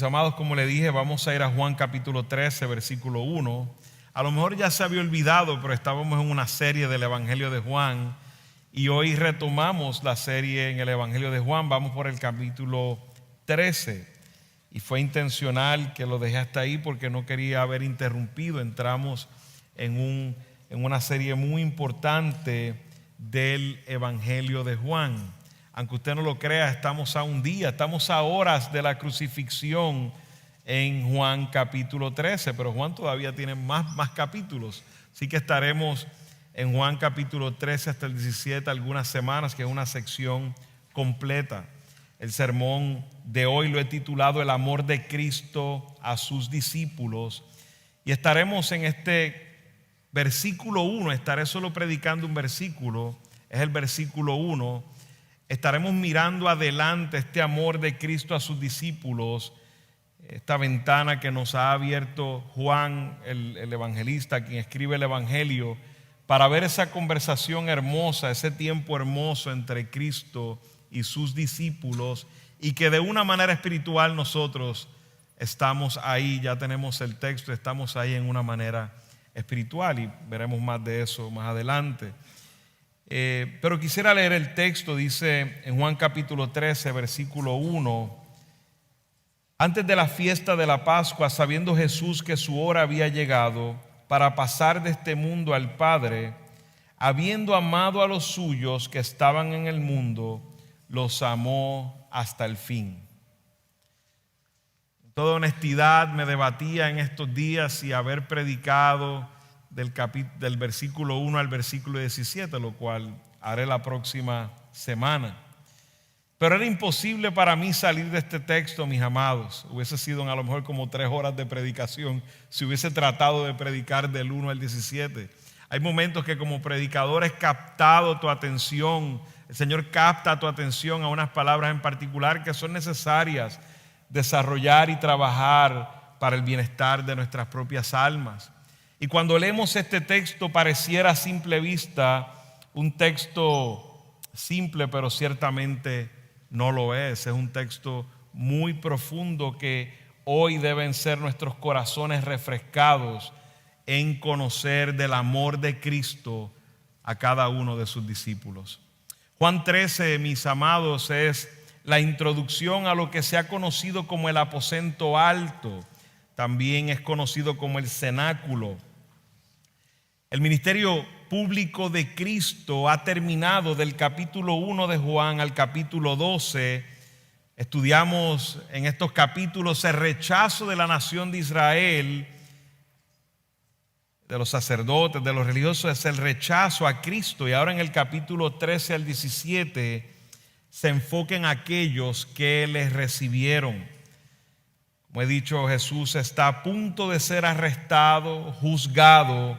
Mis amados, como le dije, vamos a ir a Juan capítulo 13, versículo 1. A lo mejor ya se había olvidado, pero estábamos en una serie del Evangelio de Juan y hoy retomamos la serie en el Evangelio de Juan. Vamos por el capítulo 13 y fue intencional que lo dejé hasta ahí porque no quería haber interrumpido. Entramos en una serie muy importante del Evangelio de Juan. Aunque usted no lo crea, estamos a horas de la crucifixión en Juan capítulo 13, pero Juan todavía tiene más capítulos. Así que estaremos en Juan capítulo 13 hasta el 17 algunas semanas, que es una sección completa. El sermón de hoy lo he titulado El amor de Cristo a sus discípulos, y estaremos en este versículo 1, estaré solo predicando un versículo, es el versículo 1. Estaremos mirando adelante este amor de Cristo a sus discípulos, esta ventana que nos ha abierto Juan, el evangelista, quien escribe el Evangelio, para ver esa conversación hermosa, ese tiempo hermoso entre Cristo y sus discípulos, y que de una manera espiritual nosotros estamos ahí, ya tenemos el texto, estamos ahí en una manera espiritual y veremos más de eso más adelante. Pero quisiera leer el texto. Dice en Juan capítulo 13, versículo 1: Antes de la fiesta de la Pascua, sabiendo Jesús que su hora había llegado para pasar de este mundo al Padre, habiendo amado a los suyos que estaban en el mundo, los amó hasta el fin. En toda honestidad me debatía en estos días si haber predicado del versículo 1 al versículo 17, lo cual haré la próxima semana. Pero era imposible para mí salir de este texto, mis amados. Hubiese sido a lo mejor como 3 horas de predicación si hubiese tratado de predicar del 1 al 17. Hay momentos que como predicador he captado tu atención. El Señor capta tu atención a unas palabras en particular que son necesarias desarrollar y trabajar para el bienestar de nuestras propias almas. Y cuando leemos este texto pareciera a simple vista un texto simple, pero ciertamente no lo es. Es un texto muy profundo que hoy deben ser nuestros corazones refrescados en conocer del amor de Cristo a cada uno de sus discípulos. Juan 13, mis amados, es la introducción a lo que se ha conocido como el aposento alto. También es conocido como el cenáculo. El ministerio público de Cristo ha terminado del capítulo 1 de Juan al capítulo 12. Estudiamos en estos capítulos el rechazo de la nación de Israel, de los sacerdotes, de los religiosos, es el rechazo a Cristo. Y ahora en el capítulo 13 al 17 se enfoca en aquellos que les recibieron. Como he dicho, Jesús está a punto de ser arrestado, juzgado,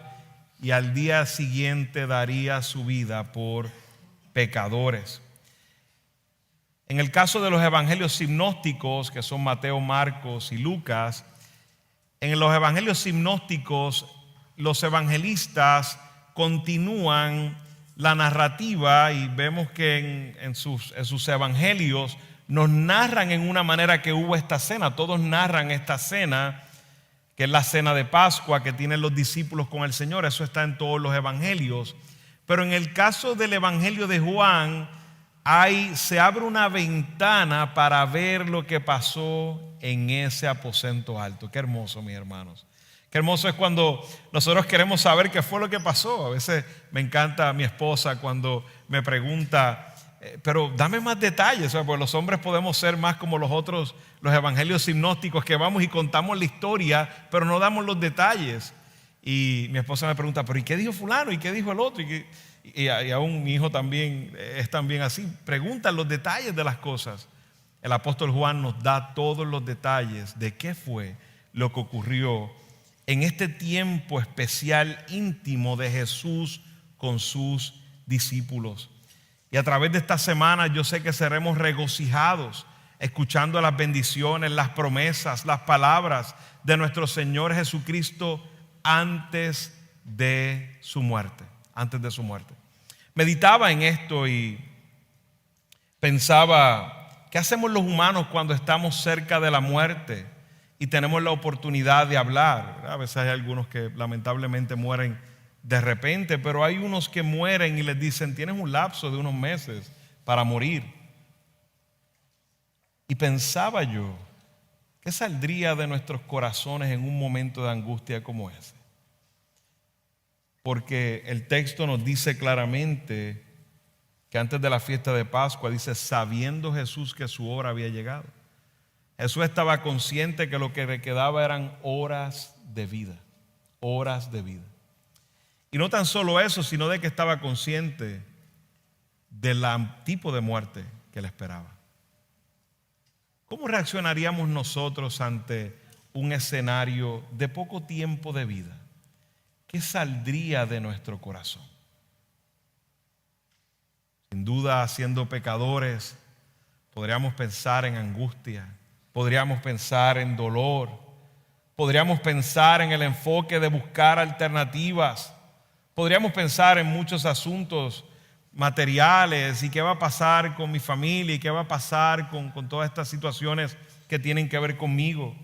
y al día siguiente daría su vida por pecadores. En el caso de los evangelios sinópticos, que son Mateo, Marcos y Lucas, en los evangelios sinópticos los evangelistas continúan la narrativa y vemos que en sus evangelios nos narran en una manera que hubo esta cena. Todos narran esta cena, que es la cena de Pascua que tienen los discípulos con el Señor. Eso está en todos los evangelios. Pero en el caso del evangelio de Juan, se abre una ventana para ver lo que pasó en ese aposento alto. Qué hermoso, mis hermanos. Qué hermoso es cuando nosotros queremos saber qué fue lo que pasó. A veces me encanta mi esposa cuando me pregunta, pero dame más detalles, porque los hombres podemos ser más como los evangelios sinópticos, que vamos y contamos la historia, pero no damos los detalles. Y mi esposa me pregunta, pero ¿y qué dijo fulano? ¿Y qué dijo el otro? Y aún mi hijo también es también así, preguntan los detalles de las cosas. El apóstol Juan nos da todos los detalles de qué fue lo que ocurrió en este tiempo especial íntimo de Jesús con sus discípulos. Y a través de esta semana yo sé que seremos regocijados escuchando las bendiciones, las promesas, las palabras de nuestro Señor Jesucristo antes de su muerte. Antes de su muerte. Meditaba en esto y pensaba ¿Qué hacemos los humanos cuando estamos cerca de la muerte y tenemos la oportunidad de hablar? A veces hay algunos que lamentablemente mueren de repente, pero hay unos que mueren y les dicen: tienes un lapso de unos meses para morir. Y pensaba yo, ¿qué saldría de nuestros corazones en un momento de angustia como ese? Porque el texto nos dice claramente que antes de la fiesta de Pascua, dice, sabiendo Jesús que su hora había llegado. Jesús estaba consciente que lo que le quedaba eran horas de vida, horas de vida. Y no tan solo eso, sino de que estaba consciente del tipo de muerte que le esperaba. ¿Cómo reaccionaríamos nosotros ante un escenario de poco tiempo de vida? ¿Qué saldría de nuestro corazón? Sin duda, siendo pecadores, podríamos pensar en angustia, podríamos pensar en dolor, podríamos pensar en el enfoque de buscar alternativas, podríamos pensar en muchos asuntos materiales y qué va a pasar con mi familia y qué va a pasar con todas estas situaciones que tienen que ver conmigo.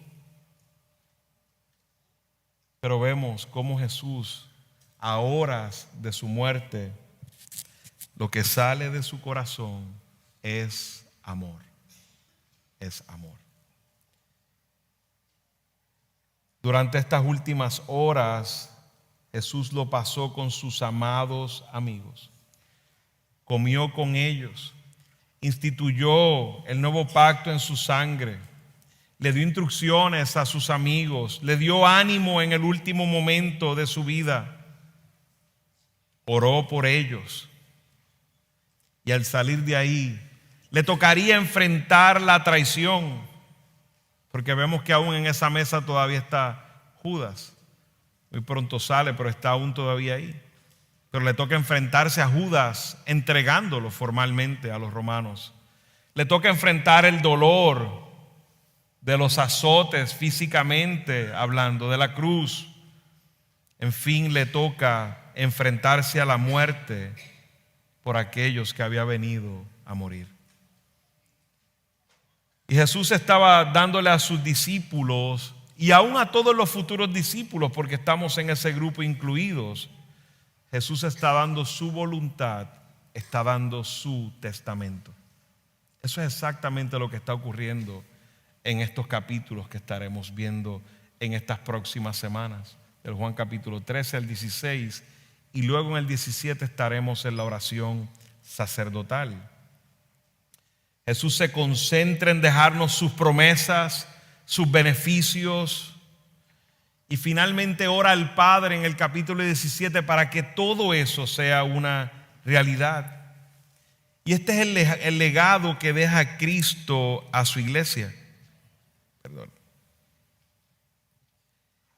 Pero vemos cómo Jesús, a horas de su muerte, lo que sale de su corazón es amor. Es amor. Durante estas últimas horas, Jesús lo pasó con sus amados amigos. Comió con ellos, instituyó el nuevo pacto en su sangre, le dio instrucciones a sus amigos, le dio ánimo en el último momento de su vida, oró por ellos. Y al salir de ahí, le tocaría enfrentar la traición, porque vemos que aún en esa mesa todavía está Judas. Muy pronto sale, pero está aún todavía ahí. Pero le toca enfrentarse a Judas, entregándolo formalmente a los romanos. Le toca enfrentar el dolor de los azotes físicamente hablando, de la cruz. En fin, le toca enfrentarse a la muerte por aquellos que había venido a morir. Y Jesús estaba dándole a sus discípulos y aún a todos los futuros discípulos, porque estamos en ese grupo incluidos, Jesús está dando su voluntad, está dando su testamento. Eso es exactamente lo que está ocurriendo en estos capítulos que estaremos viendo en estas próximas semanas, del Juan capítulo 13 al 16, y luego en el 17 estaremos en la oración sacerdotal. Jesús se concentra en dejarnos sus promesas, sus beneficios, y finalmente ora al Padre en el capítulo 17 para que todo eso sea una realidad. Y este es el legado que deja Cristo a su iglesia. Perdón.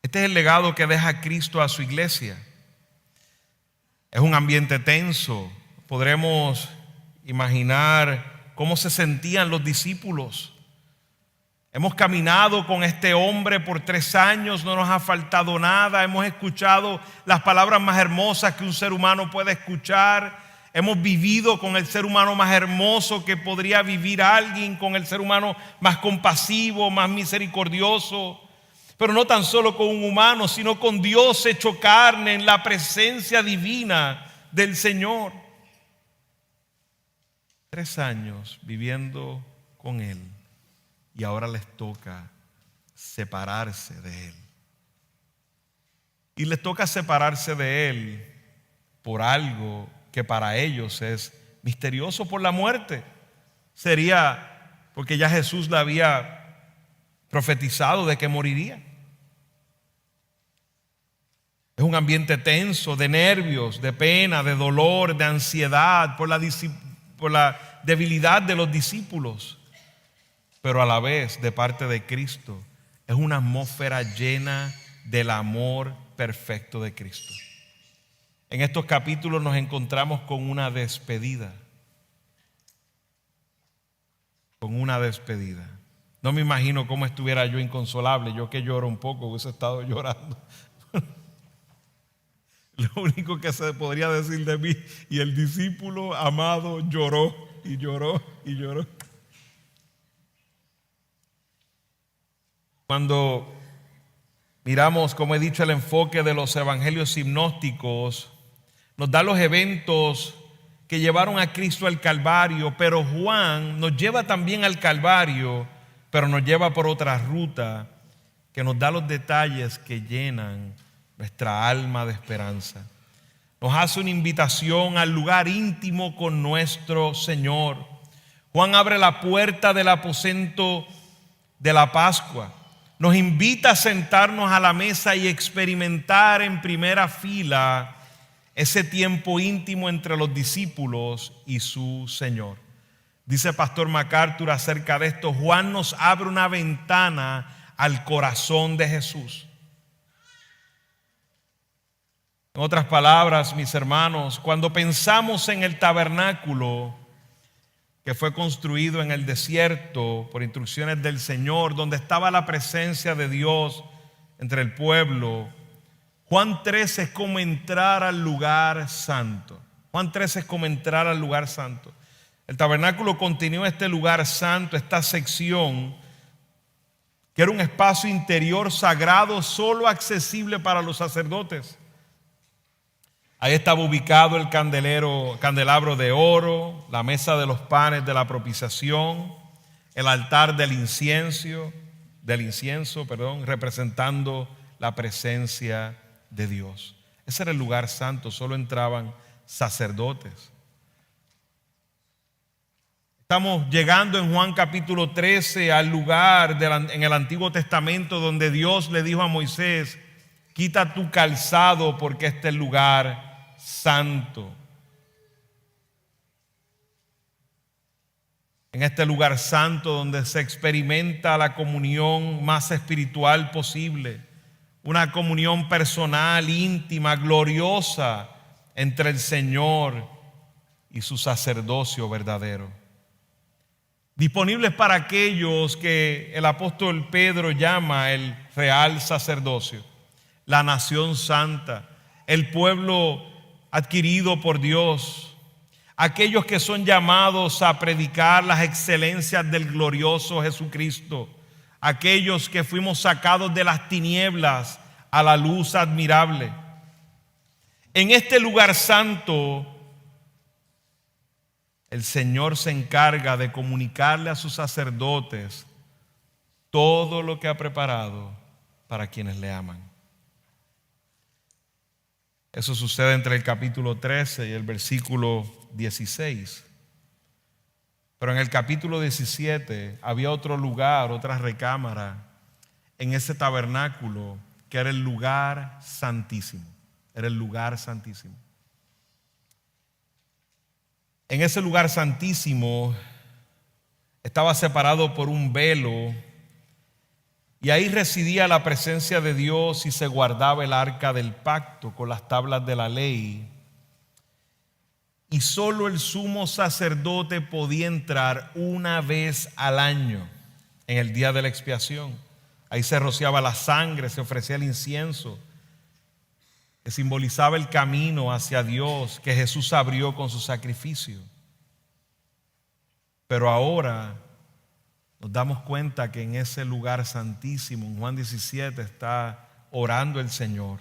Este es el legado que deja Cristo a su iglesia. Es un ambiente tenso. Podremos imaginar cómo se sentían los discípulos. Hemos caminado con este hombre por 3 años, no nos ha faltado nada. Hemos escuchado las palabras más hermosas que un ser humano puede escuchar. Hemos vivido con el ser humano más hermoso que podría vivir alguien, con el ser humano más compasivo, más misericordioso. Pero no tan solo con un humano, sino con Dios hecho carne, en la presencia divina del Señor. 3 años viviendo con Él y ahora les toca separarse de Él. Y les toca separarse de Él por algo que para ellos es misterioso, por la muerte. Sería porque ya Jesús le había profetizado de que moriría. Es un ambiente tenso, de nervios, de pena, de dolor, de ansiedad por la debilidad de los discípulos. Pero a la vez, de parte de Cristo, es una atmósfera llena del amor perfecto de Cristo. En estos capítulos nos encontramos con una despedida. Con una despedida. No me imagino cómo estuviera yo inconsolable. Yo que lloro un poco, hubiese estado llorando. Lo único que se podría decir de mí, y el discípulo amado lloró y lloró y lloró. Cuando miramos, como he dicho, el enfoque de los evangelios sinópticos, nos da los eventos que llevaron a Cristo al Calvario, pero Juan nos lleva también al Calvario, pero nos lleva por otra ruta que nos da los detalles que llenan nuestra alma de esperanza. Nos hace una invitación al lugar íntimo con nuestro Señor. Juan abre la puerta del aposento de la Pascua. Nos invita a sentarnos a la mesa y experimentar en primera fila ese tiempo íntimo entre los discípulos y su Señor. Dice Pastor MacArthur acerca de esto: Juan nos abre una ventana al corazón de Jesús. En otras palabras, mis hermanos, cuando pensamos en el tabernáculo que fue construido en el desierto por instrucciones del Señor, donde estaba la presencia de Dios entre el pueblo, Juan 13 es como entrar al lugar santo. Juan 13 es como entrar al lugar santo. El tabernáculo continúa este lugar santo, esta sección, que era un espacio interior sagrado solo accesible para los sacerdotes. Ahí estaba ubicado el candelabro de oro, la mesa de los panes de la propiciación, el altar del incienso, representando la presencia de Dios. Ese era el lugar santo, solo entraban sacerdotes. Estamos llegando en Juan capítulo 13 al lugar en el Antiguo Testamento donde Dios le dijo a Moisés: quita tu calzado porque este es el lugar santo. En este lugar santo donde se experimenta la comunión más espiritual posible, una comunión personal, íntima, gloriosa entre el Señor y su sacerdocio verdadero. Disponibles para aquellos que el apóstol Pedro llama el real sacerdocio, la nación santa, el pueblo adquirido por Dios, aquellos que son llamados a predicar las excelencias del glorioso Jesucristo, aquellos que fuimos sacados de las tinieblas a la luz admirable. En este lugar santo, el Señor se encarga de comunicarle a sus sacerdotes todo lo que ha preparado para quienes le aman. Eso sucede entre el capítulo 13 y el versículo 16. Pero en el capítulo 17 había otro lugar, otra recámara en ese tabernáculo que era el lugar santísimo. Era el lugar santísimo. En ese lugar santísimo estaba separado por un velo y ahí residía la presencia de Dios y se guardaba el arca del pacto con las tablas de la ley. Y solo el sumo sacerdote podía entrar una vez al año en el día de la expiación. Ahí se rociaba la sangre, se ofrecía el incienso, que simbolizaba el camino hacia Dios que Jesús abrió con su sacrificio. Pero ahora nos damos cuenta que en ese lugar santísimo, en Juan 17, está orando el Señor.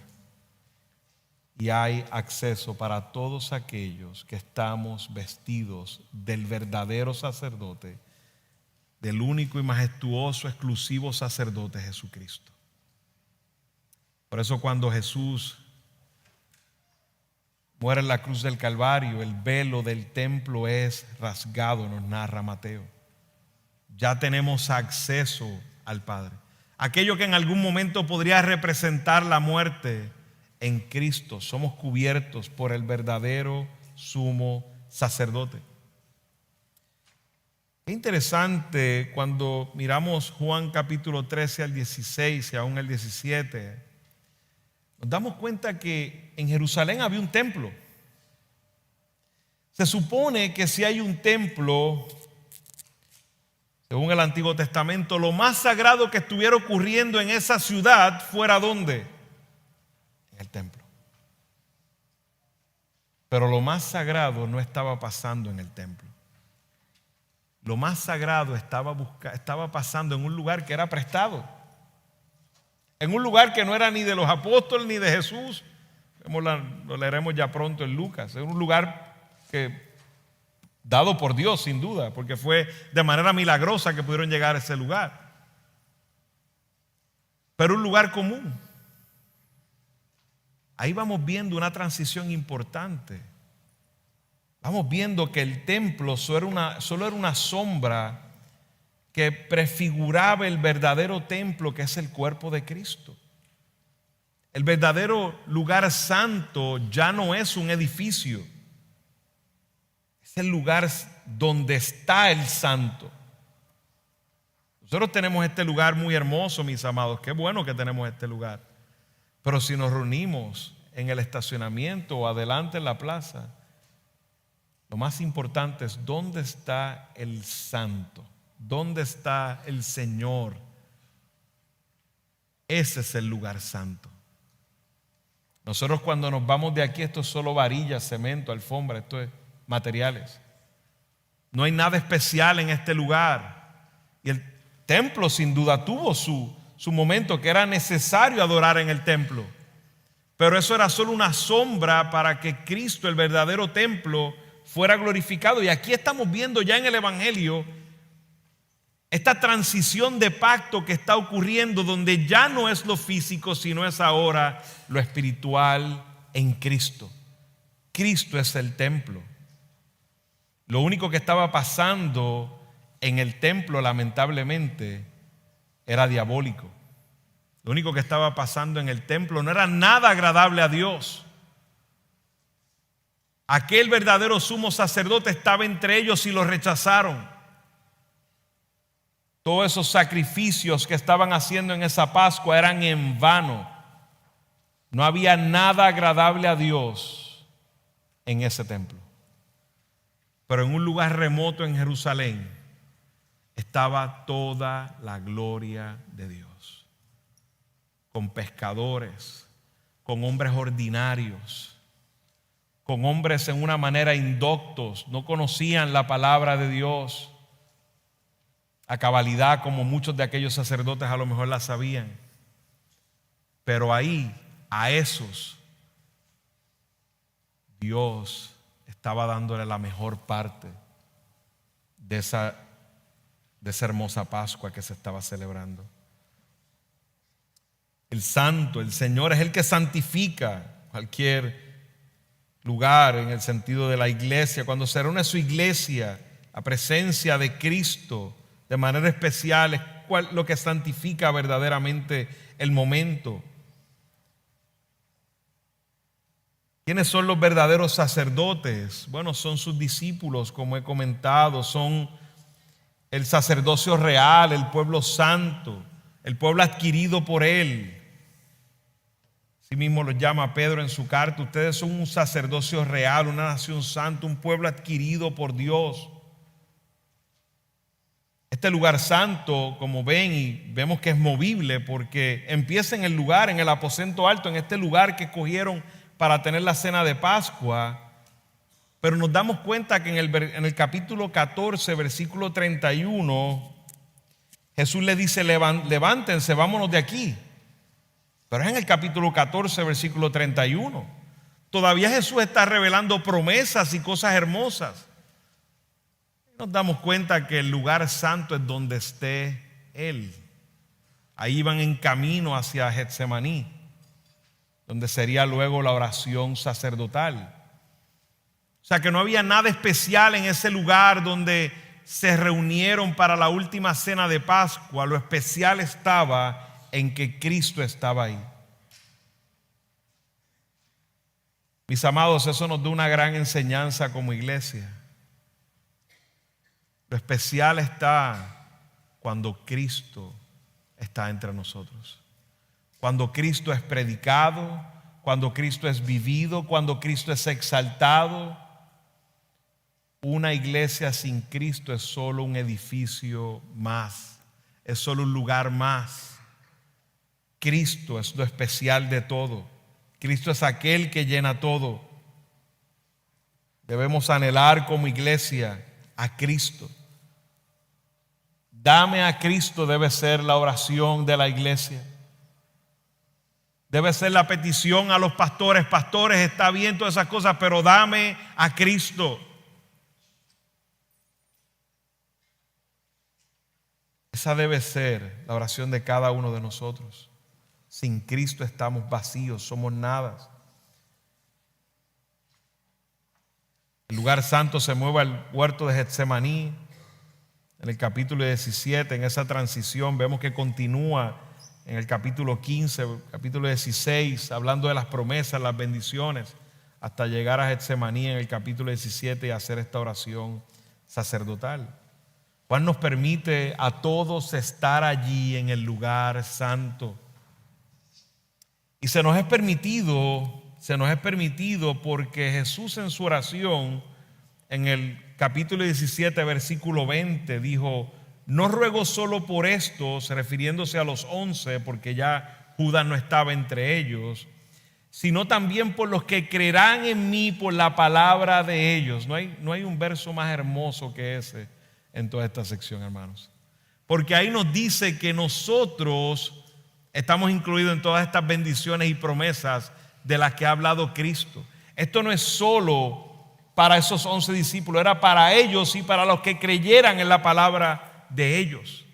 Y hay acceso para todos aquellos que estamos vestidos del verdadero sacerdote, del único y majestuoso, exclusivo sacerdote Jesucristo. Por eso cuando Jesús muere en la cruz del Calvario, el velo del templo es rasgado, nos narra Mateo. Ya tenemos acceso al Padre. Aquello que en algún momento podría representar la muerte, en Cristo somos cubiertos por el verdadero sumo sacerdote. Es interesante cuando miramos Juan capítulo 13 al 16 y aún el 17, nos damos cuenta que en Jerusalén había un templo. Se supone que si hay un templo, según el Antiguo Testamento, lo más sagrado que estuviera ocurriendo en esa ciudad fuera ¿dónde? En el templo. Pero lo más sagrado no estaba pasando en el templo. Lo más sagrado estaba pasando en un lugar que era prestado. en un lugar que no era ni de los apóstoles ni de Jesús. Lo leeremos ya pronto en Lucas. Es un lugar dado por Dios, sin duda, porque fue de manera milagrosa que pudieron llegar a ese lugar. Pero un lugar común. Ahí vamos viendo una transición importante. Vamos viendo que el templo solo era una sombra que prefiguraba el verdadero templo, que es el cuerpo de Cristo. El verdadero lugar santo ya no es un edificio, es el lugar donde está el santo. Nosotros tenemos este lugar muy hermoso, mis amados. Qué bueno que tenemos este lugar. Pero si nos reunimos en el estacionamiento o adelante en la plaza, lo más importante es dónde está el santo, dónde está el Señor. Ese es el lugar santo. Nosotros cuando nos vamos de aquí, esto es solo varillas, cemento, alfombra, esto es materiales. No hay nada especial en este lugar. Y el templo sin duda tuvo su momento, que era necesario adorar en el templo. Pero eso era solo una sombra para que Cristo, el verdadero templo, fuera glorificado. Y aquí estamos viendo ya en el Evangelio esta transición de pacto que está ocurriendo, donde ya no es lo físico, sino es ahora lo espiritual en Cristo. Cristo es el templo. Lo único que estaba pasando en el templo, lamentablemente, era diabólico. Lo único que estaba pasando en el templo no era nada agradable a Dios. Aquel verdadero sumo sacerdote estaba entre ellos y lo rechazaron. Todos esos sacrificios que estaban haciendo en esa Pascua eran en vano. No había nada agradable a Dios en ese templo. Pero en un lugar remoto en Jerusalén estaba toda la gloria de Dios. Con pescadores, con hombres ordinarios, con hombres en una manera indoctos, no conocían la palabra de Dios a cabalidad como muchos de aquellos sacerdotes a lo mejor la sabían. Pero ahí, a esos, Dios estaba dándole la mejor parte de esa hermosa Pascua que se estaba celebrando. El santo, el Señor es el que santifica cualquier lugar en el sentido de la iglesia. Cuando se reúne su iglesia, la presencia de Cristo de manera especial es lo que santifica verdaderamente el momento. ¿Quiénes son los verdaderos sacerdotes? Bueno, son sus discípulos, como he comentado, son el sacerdocio real, el pueblo santo, el pueblo adquirido por Él. Así mismo lo llama Pedro en su carta. Ustedes son un sacerdocio real, una nación santa, un pueblo adquirido por Dios. Este lugar santo, como ven y vemos que es movible, porque empieza en el lugar, en el aposento alto, en este lugar que escogieron para tener la cena de Pascua. Pero nos damos cuenta que en el capítulo 14, versículo 31, Jesús le dice: levántense, vámonos de aquí. Pero es en el capítulo 14, versículo 31. Todavía Jesús está revelando promesas y cosas hermosas. Nos damos cuenta que el lugar santo es donde esté Él. Ahí iban en camino hacia Getsemaní, donde sería luego la oración sacerdotal. O sea que no había nada especial en ese lugar donde se reunieron para la última cena de Pascua. Lo especial estaba en que Cristo estaba ahí. Mis amados, eso nos da una gran enseñanza como iglesia. Lo especial está cuando Cristo está entre nosotros. Cuando Cristo es predicado, cuando Cristo es vivido, cuando Cristo es exaltado. Una iglesia sin Cristo es solo un edificio más, es solo un lugar más. Cristo es lo especial de todo. Cristo es aquel que llena todo. Debemos anhelar como iglesia a Cristo. Dame a Cristo debe ser la oración de la iglesia. Debe ser la petición a los pastores: pastores, está bien todas esas cosas, pero dame a Cristo. Esa debe ser la oración de cada uno de nosotros. Sin Cristo estamos vacíos, somos nada. El lugar santo se mueve al huerto de Getsemaní. En el capítulo 17, en esa transición, vemos que continúa en el capítulo 15, capítulo 16, hablando de las promesas, las bendiciones, hasta llegar a Getsemaní en el capítulo 17 y hacer esta oración sacerdotal. Juan nos permite a todos estar allí en el lugar santo. Y se nos es permitido porque Jesús en su oración, en el capítulo 17, versículo 20, dijo: no ruego solo por estos, refiriéndose a los 11, porque ya Judas no estaba entre ellos, sino también por los que creerán en mí por la palabra de ellos. No hay un verso más hermoso que ese en toda esta sección, hermanos. Porque ahí nos dice que nosotros estamos incluidos en todas estas bendiciones y promesas de las que ha hablado Cristo. Esto no es solo para esos 11 discípulos, era para ellos y para los que creyeran en la palabra de ellos.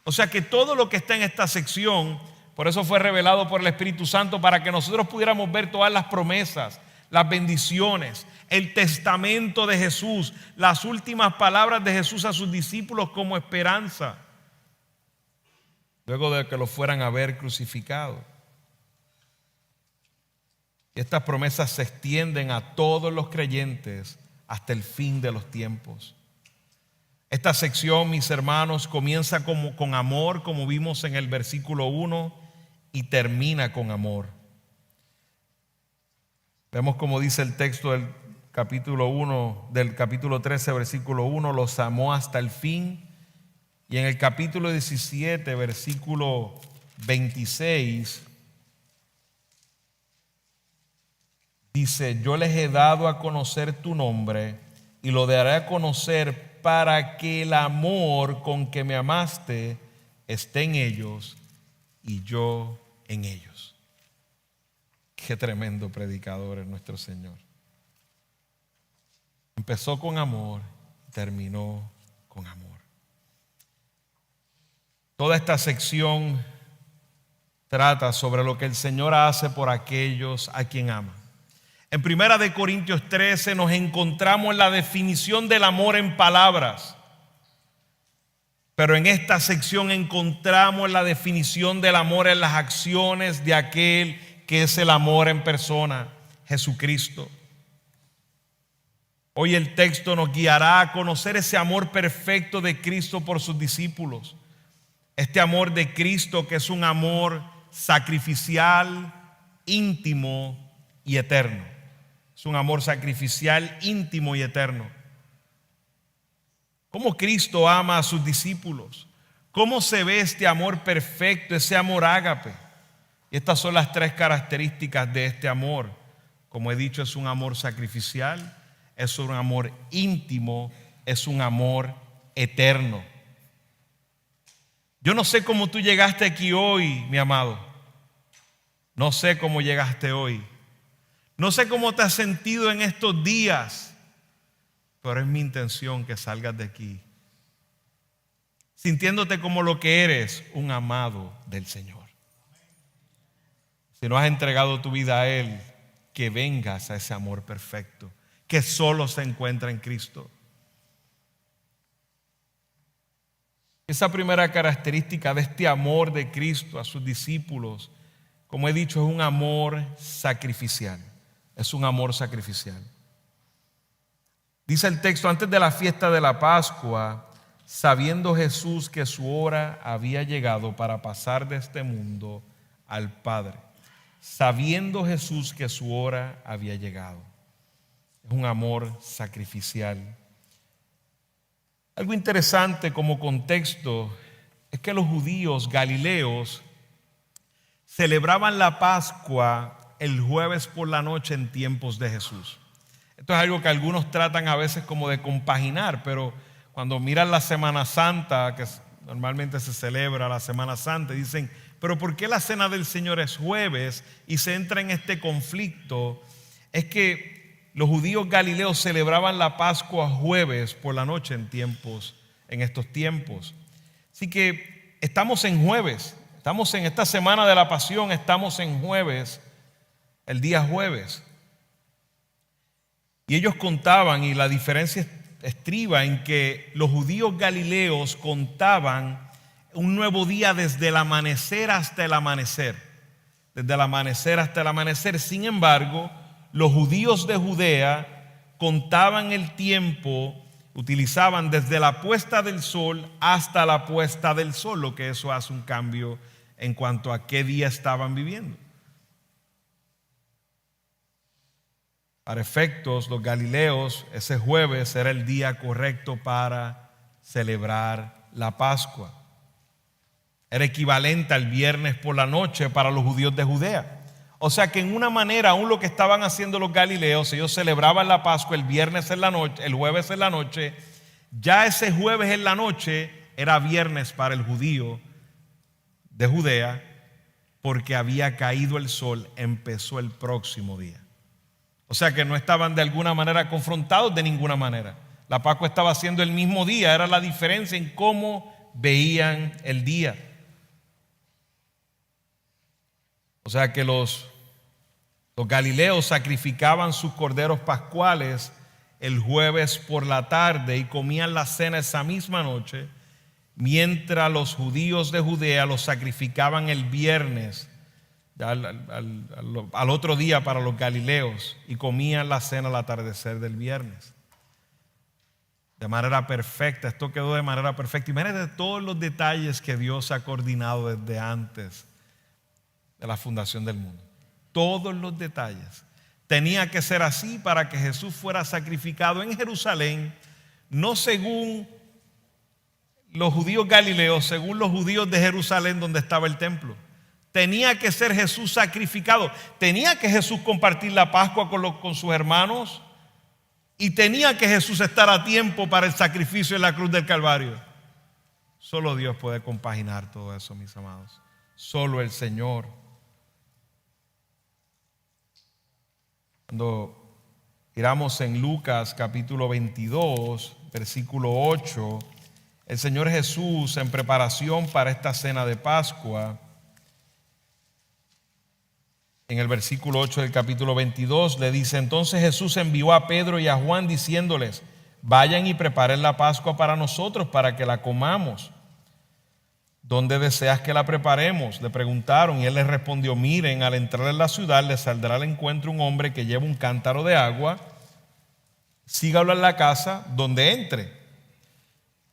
O sea que todo lo que está en esta sección, por eso fue revelado por el Espíritu Santo, para que nosotros pudiéramos ver todas las promesas, las bendiciones, el testamento de Jesús, las últimas palabras de Jesús a sus discípulos como esperanza, luego de que lo fueran a ver crucificado. Y estas promesas se extienden a todos los creyentes hasta el fin de los tiempos. Esta sección, mis hermanos, comienza con amor, como vimos en el versículo 1, y termina con amor. Vemos como dice el texto del capítulo 1, del capítulo 13, versículo 1, los amó hasta el fin. Y en el capítulo 17, versículo 26, dice: yo les he dado a conocer tu nombre y lo daré a conocer para que el amor con que me amaste esté en ellos y yo en ellos. Qué tremendo predicador es nuestro Señor. Empezó con amor, terminó con amor. Toda esta sección trata sobre lo que el Señor hace por aquellos a quien ama. En 1 Corintios 13 nos encontramos la definición del amor en palabras, pero en esta sección encontramos la definición del amor en las acciones de aquel que es el amor en persona, Jesucristo. Hoy el texto nos guiará a conocer ese amor perfecto de Cristo por sus discípulos. Este amor de Cristo, que es un amor sacrificial, íntimo y eterno. Es un amor sacrificial, íntimo y eterno. ¿Cómo Cristo ama a sus discípulos? ¿Cómo se ve este amor perfecto, ese amor ágape? Y estas son las tres características de este amor. Como he dicho, es un amor sacrificial, es un amor íntimo, es un amor eterno. Yo no sé cómo tú llegaste aquí hoy, mi amado. No sé cómo llegaste hoy. No sé cómo te has sentido en estos días, pero es mi intención que salgas de aquí sintiéndote como lo que eres, un amado del Señor. Si no has entregado tu vida a Él, que vengas a ese amor perfecto que solo se encuentra en Cristo. Esa primera característica de este amor de Cristo a sus discípulos, como he dicho, es un amor sacrificial. Es un amor sacrificial. Dice el texto: antes de la fiesta de la Pascua, sabiendo Jesús que su hora había llegado para pasar de este mundo al Padre. Sabiendo Jesús que su hora había llegado. Es un amor sacrificial. Algo interesante como contexto es que los judíos galileos celebraban la Pascua el jueves por la noche en tiempos de Jesús. Esto es algo que algunos tratan a veces como de compaginar, pero cuando miran la Semana Santa, que normalmente se celebra la Semana Santa. Dicen, pero ¿por qué la cena del Señor es jueves? Y se entra en este conflicto. Es que los judíos galileos celebraban la Pascua jueves por la noche en estos tiempos. Así que estamos en jueves, estamos en esta semana de la Pasión, estamos en jueves, el día jueves. Y ellos contaban, y la diferencia estriba en que los judíos galileos contaban un nuevo día desde el amanecer hasta el amanecer. Desde el amanecer hasta el amanecer. Sin embargo, los judíos de Judea contaban el tiempo, utilizaban desde la puesta del sol hasta la puesta del sol, lo que eso hace un cambio en cuanto a qué día estaban viviendo. Para efectos, los galileos, ese jueves era el día correcto para celebrar la Pascua. Era equivalente al viernes por la noche para los judíos de Judea. O sea que en una manera, aún lo que estaban haciendo los galileos, ellos celebraban la Pascua el viernes en la noche, el jueves en la noche. Ya ese jueves en la noche era viernes para el judío de Judea, porque había caído el sol, empezó el próximo día. O sea que no estaban de alguna manera confrontados de ninguna manera. La Pascua estaba siendo el mismo día, era la diferencia en cómo veían el día. O sea que los galileos sacrificaban sus corderos pascuales el jueves por la tarde y comían la cena esa misma noche, mientras los judíos de Judea los sacrificaban el viernes al otro día para los galileos y comían la cena al atardecer del viernes. De manera perfecta, esto quedó de manera perfecta. Imagínate todos los detalles que Dios ha coordinado desde antes de la fundación del mundo. Todos los detalles. Tenía que ser así para que Jesús fuera sacrificado en Jerusalén, no según los judíos galileos, según los judíos de Jerusalén donde estaba el templo. Tenía que ser Jesús sacrificado. Tenía que Jesús compartir la Pascua con sus hermanos. Y tenía que Jesús estar a tiempo para el sacrificio en la cruz del Calvario. Solo Dios puede compaginar todo eso, mis amados. Solo el Señor. Cuando miramos en Lucas capítulo 22, versículo 8, el Señor Jesús, en preparación para esta cena de Pascua, en el versículo 8 del capítulo 22 le dice: entonces Jesús envió a Pedro y a Juan diciéndoles: vayan y preparen la Pascua para nosotros, para que la comamos. ¿Dónde deseas que la preparemos?, le preguntaron, y él les respondió: miren, al entrar en la ciudad les saldrá al encuentro un hombre que lleva un cántaro de agua, sígalo en la casa donde entre.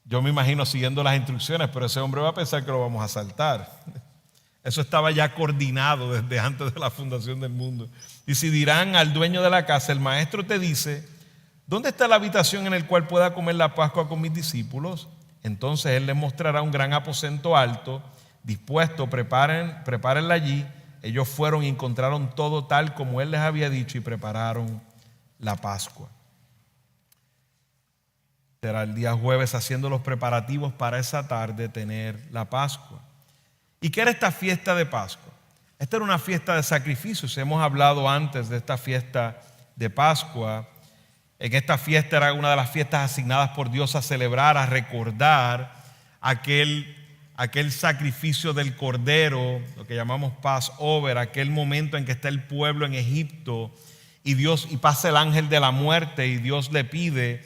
Yo me imagino siguiendo las instrucciones, pero ese hombre va a pensar que lo vamos a asaltar. Eso estaba ya coordinado desde antes de la fundación del mundo. Y si dirán al dueño de la casa: el maestro te dice, ¿dónde está la habitación en la cual pueda comer la Pascua con mis discípulos? Entonces él les mostrará un gran aposento alto, dispuesto, prepárenla allí. Ellos fueron y encontraron todo tal como él les había dicho y prepararon la Pascua. Será el día jueves haciendo los preparativos para esa tarde tener la Pascua. ¿Y qué era esta fiesta de Pascua? Esta era una fiesta de sacrificios. Hemos hablado antes de esta fiesta de Pascua. En esta fiesta era una de las fiestas asignadas por Dios a celebrar, a recordar aquel sacrificio del cordero, lo que llamamos Passover, aquel momento en que está el pueblo en Egipto y pasa el ángel de la muerte y Dios le pide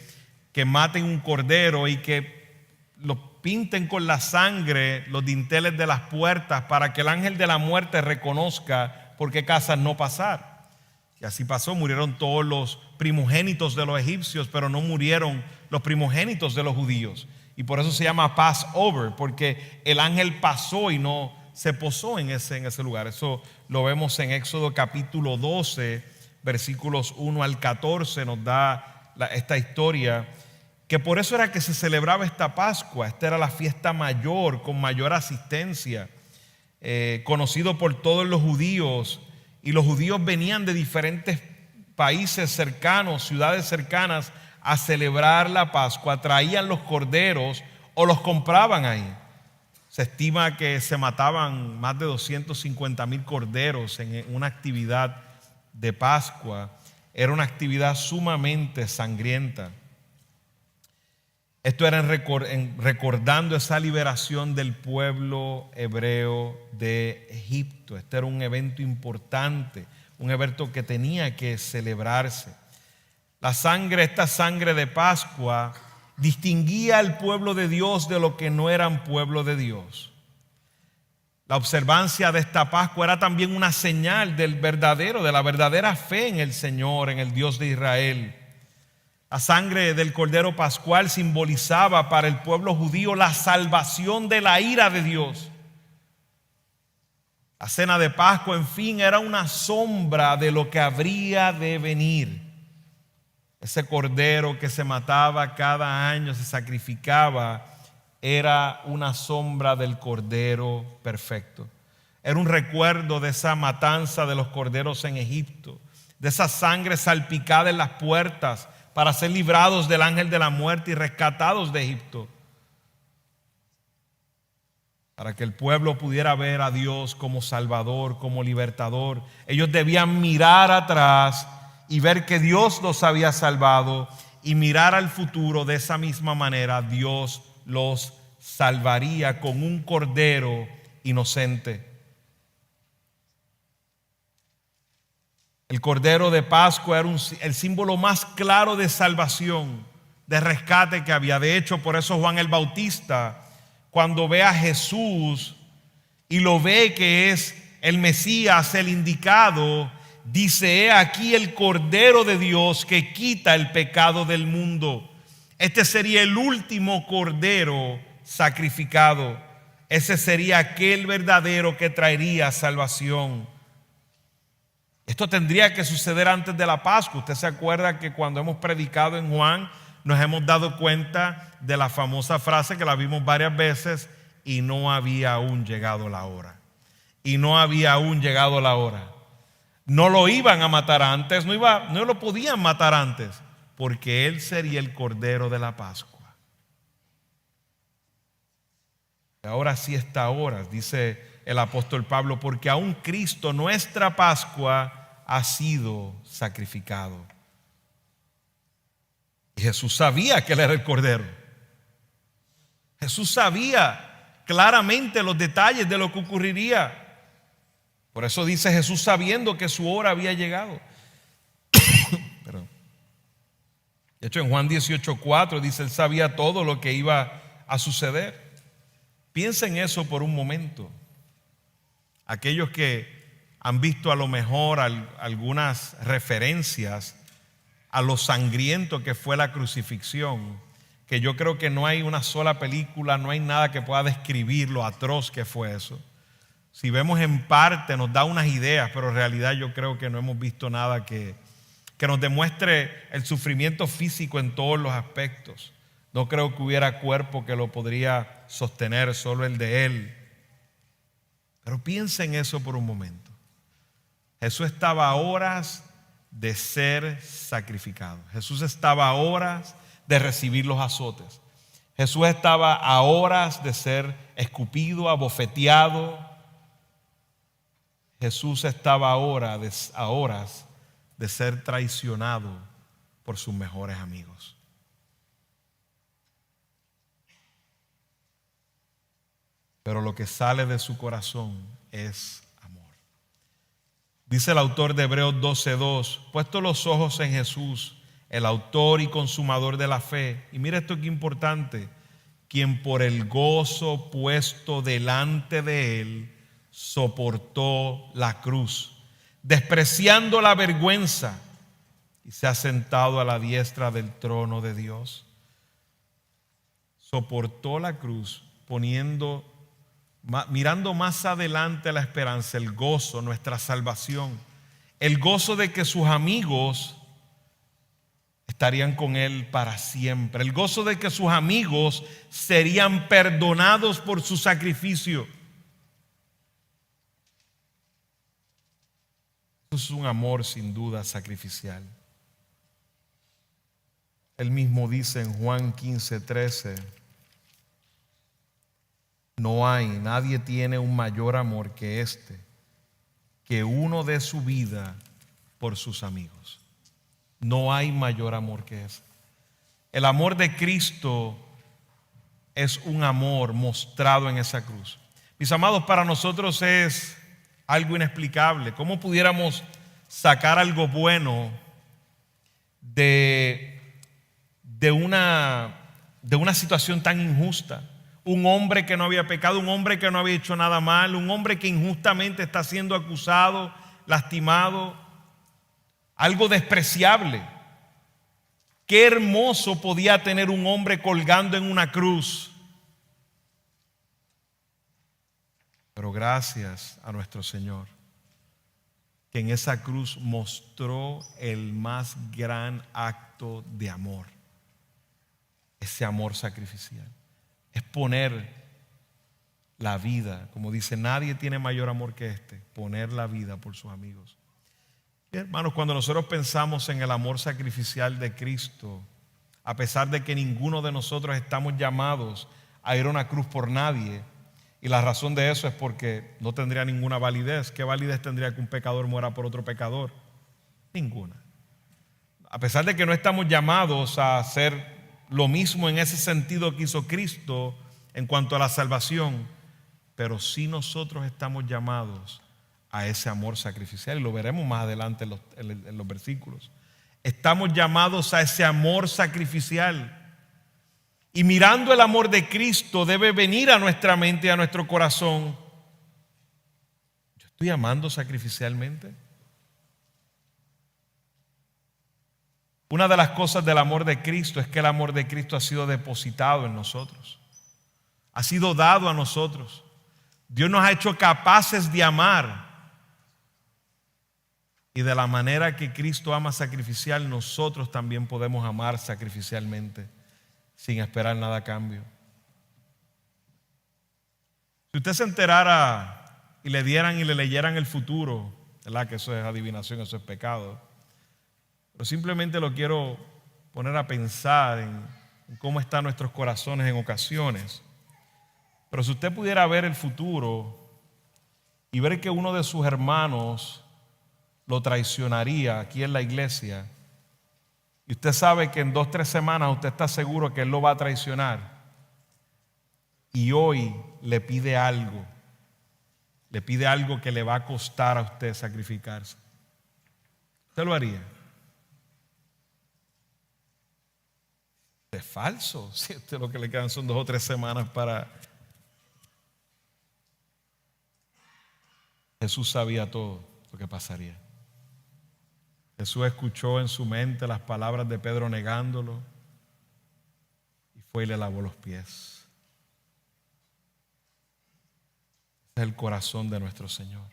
que maten un cordero y que lo pinten con la sangre los dinteles de las puertas para que el ángel de la muerte reconozca por qué casas no pasar. Y así pasó, murieron todos los primogénitos de los egipcios, pero no murieron los primogénitos de los judíos. Y por eso se llama Passover, porque el ángel pasó y no se posó en ese lugar. Eso lo vemos en Éxodo capítulo 12, versículos 1 al 14, nos da esta historia. Que por eso era que se celebraba esta Pascua. Esta era la fiesta mayor, con mayor asistencia, conocido por todos los judíos. Y los judíos venían de diferentes países cercanos, ciudades cercanas, a celebrar la Pascua. Traían los corderos o los compraban ahí. Se estima que se mataban más de 250,000 corderos en una actividad de Pascua. Era una actividad sumamente sangrienta. Esto era recordando esa liberación del pueblo hebreo de Egipto. Este era un evento importante, un evento que tenía que celebrarse. Esta sangre de Pascua distinguía al pueblo de Dios de lo que no eran pueblo de Dios. La observancia de esta Pascua era también una señal de la verdadera fe en el Señor, en el Dios de Israel. La sangre del Cordero Pascual simbolizaba para el pueblo judío la salvación de la ira de Dios. La cena de Pascua, en fin, era una sombra de lo que habría de venir. Ese cordero que se mataba cada año, se sacrificaba, era una sombra del cordero perfecto. Era un recuerdo de esa matanza de los corderos en Egipto, de esa sangre salpicada en las puertas para ser librados del ángel de la muerte y rescatados de Egipto, para que el pueblo pudiera ver a Dios como Salvador, como Libertador. Ellos debían mirar atrás y ver que Dios los había salvado y mirar al futuro. De esa misma manera Dios los salvaría con un cordero inocente. El cordero de Pascua era el símbolo más claro de salvación, de rescate que había. De hecho, por eso Juan el Bautista, cuando ve a Jesús y lo ve que es el Mesías, el indicado, dice: he aquí el Cordero de Dios que quita el pecado del mundo. Este sería el último cordero sacrificado. Ese sería aquel verdadero que traería salvación. Esto tendría que suceder antes de la Pascua. Usted se acuerda que cuando hemos predicado en Juan nos hemos dado cuenta de la famosa frase que la vimos varias veces: y no había aún llegado la hora. Y no había aún llegado la hora. No lo iban a matar antes, no lo podían matar antes, porque Él sería el Cordero de la Pascua. Ahora sí está ahora, dice el apóstol Pablo, porque aún Cristo, nuestra Pascua, ha sido sacrificado. Y Jesús sabía que Él era el Cordero. Jesús sabía claramente los detalles de lo que ocurriría. Por eso dice Jesús, sabiendo que su hora había llegado. Perdón. De hecho, en Juan 18:4 dice: Él sabía todo lo que iba a suceder. Piensa en eso por un momento. Aquellos que han visto a lo mejor algunas referencias a lo sangriento que fue la crucifixión, que yo creo que no hay una sola película, no hay nada que pueda describir lo atroz que fue eso. Si vemos en parte nos da unas ideas, pero en realidad yo creo que no hemos visto nada que nos demuestre el sufrimiento físico en todos los aspectos. No creo que hubiera cuerpo que lo podría sostener, solo el de Él. Pero piensa en eso por un momento. Jesús estaba a horas de ser sacrificado. Jesús estaba a horas de recibir los azotes. Jesús estaba a horas de ser escupido, abofeteado. Jesús estaba a horas de ser traicionado por sus mejores amigos. Pero lo que sale de su corazón es amor. Dice el autor de Hebreos 12:2: puesto los ojos en Jesús, el autor y consumador de la fe. Y mira esto que importante: quien por el gozo puesto delante de Él soportó la cruz, despreciando la vergüenza, y se ha sentado a la diestra del trono de Dios. Soportó la cruz mirando más adelante la esperanza, el gozo, nuestra salvación, el gozo de que sus amigos estarían con Él para siempre, el gozo de que sus amigos serían perdonados por su sacrificio. Eso es un amor sin duda sacrificial. Él mismo dice en Juan 15:13: Nadie tiene un mayor amor que este, que uno dé su vida por sus amigos. No hay mayor amor que ese. El amor de Cristo es un amor mostrado en esa cruz. Mis amados, para nosotros es algo inexplicable. ¿Cómo pudiéramos sacar algo bueno de una situación tan injusta? Un hombre que no había pecado, un hombre que no había hecho nada mal, un hombre que injustamente está siendo acusado, lastimado, algo despreciable. Qué hermoso podía tener un hombre colgando en una cruz. Pero gracias a nuestro Señor, que en esa cruz mostró el más gran acto de amor. Ese amor sacrificial. Es poner la vida, como dice, nadie tiene mayor amor que este, poner la vida por sus amigos. Y hermanos, cuando nosotros pensamos en el amor sacrificial de Cristo, a pesar de que ninguno de nosotros estamos llamados a ir a una cruz por nadie, y la razón de eso es porque no tendría ninguna validez. ¿Qué validez tendría que un pecador muera por otro pecador? Ninguna. A pesar de que no estamos llamados a hacer lo mismo en ese sentido que hizo Cristo en cuanto a la salvación, pero sí nosotros estamos llamados a ese amor sacrificial, y lo veremos más adelante en los versículos. Estamos llamados a ese amor sacrificial, y mirando el amor de Cristo debe venir a nuestra mente y a nuestro corazón: ¿yo estoy amando sacrificialmente? Una de las cosas del amor de Cristo es que el amor de Cristo ha sido depositado en nosotros, ha sido dado a nosotros. Dios nos ha hecho capaces de amar, y de la manera que Cristo ama sacrificial, nosotros también podemos amar sacrificialmente sin esperar nada a cambio. Si usted se enterara y le dieran y le leyeran el futuro, ¿verdad? Que eso es adivinación, eso es pecado. Pero simplemente lo quiero poner a pensar en cómo están nuestros corazones en ocasiones. Pero si usted pudiera ver el futuro y ver que uno de sus hermanos lo traicionaría aquí en la iglesia, y usted sabe que en 2 o 3 semanas usted está seguro que él lo va a traicionar, y hoy le pide algo que le va a costar a usted sacrificarse, ¿usted lo haría? Es falso. Si usted lo que le quedan son 2 o 3 semanas para... Jesús sabía todo lo que pasaría. Jesús escuchó en su mente las palabras de Pedro negándolo, y fue y le lavó los pies. Ese es el corazón de nuestro Señor.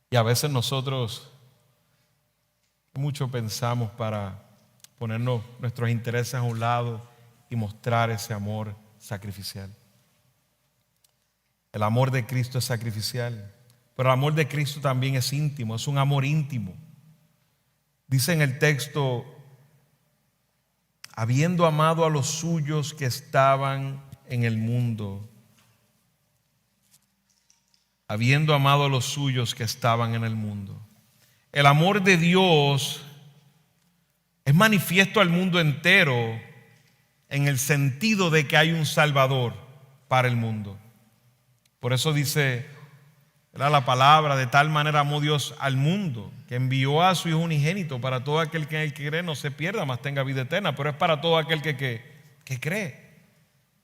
Y a veces nosotros mucho pensamos para ponernos nuestros intereses a un lado y mostrar ese amor sacrificial. El amor de Cristo es sacrificial, pero el amor de Cristo también es íntimo, es un amor íntimo. Dice en el texto: habiendo amado a los suyos que estaban en el mundo. Habiendo amado a los suyos que estaban en el mundo. El amor de Dios es manifiesto al mundo entero en el sentido de que hay un Salvador para el mundo. Por eso dice, ¿verdad?, la palabra: de tal manera amó Dios al mundo, que envió a su Hijo unigénito, para todo aquel que en él cree no se pierda, mas tenga vida eterna. Pero es para todo aquel que cree.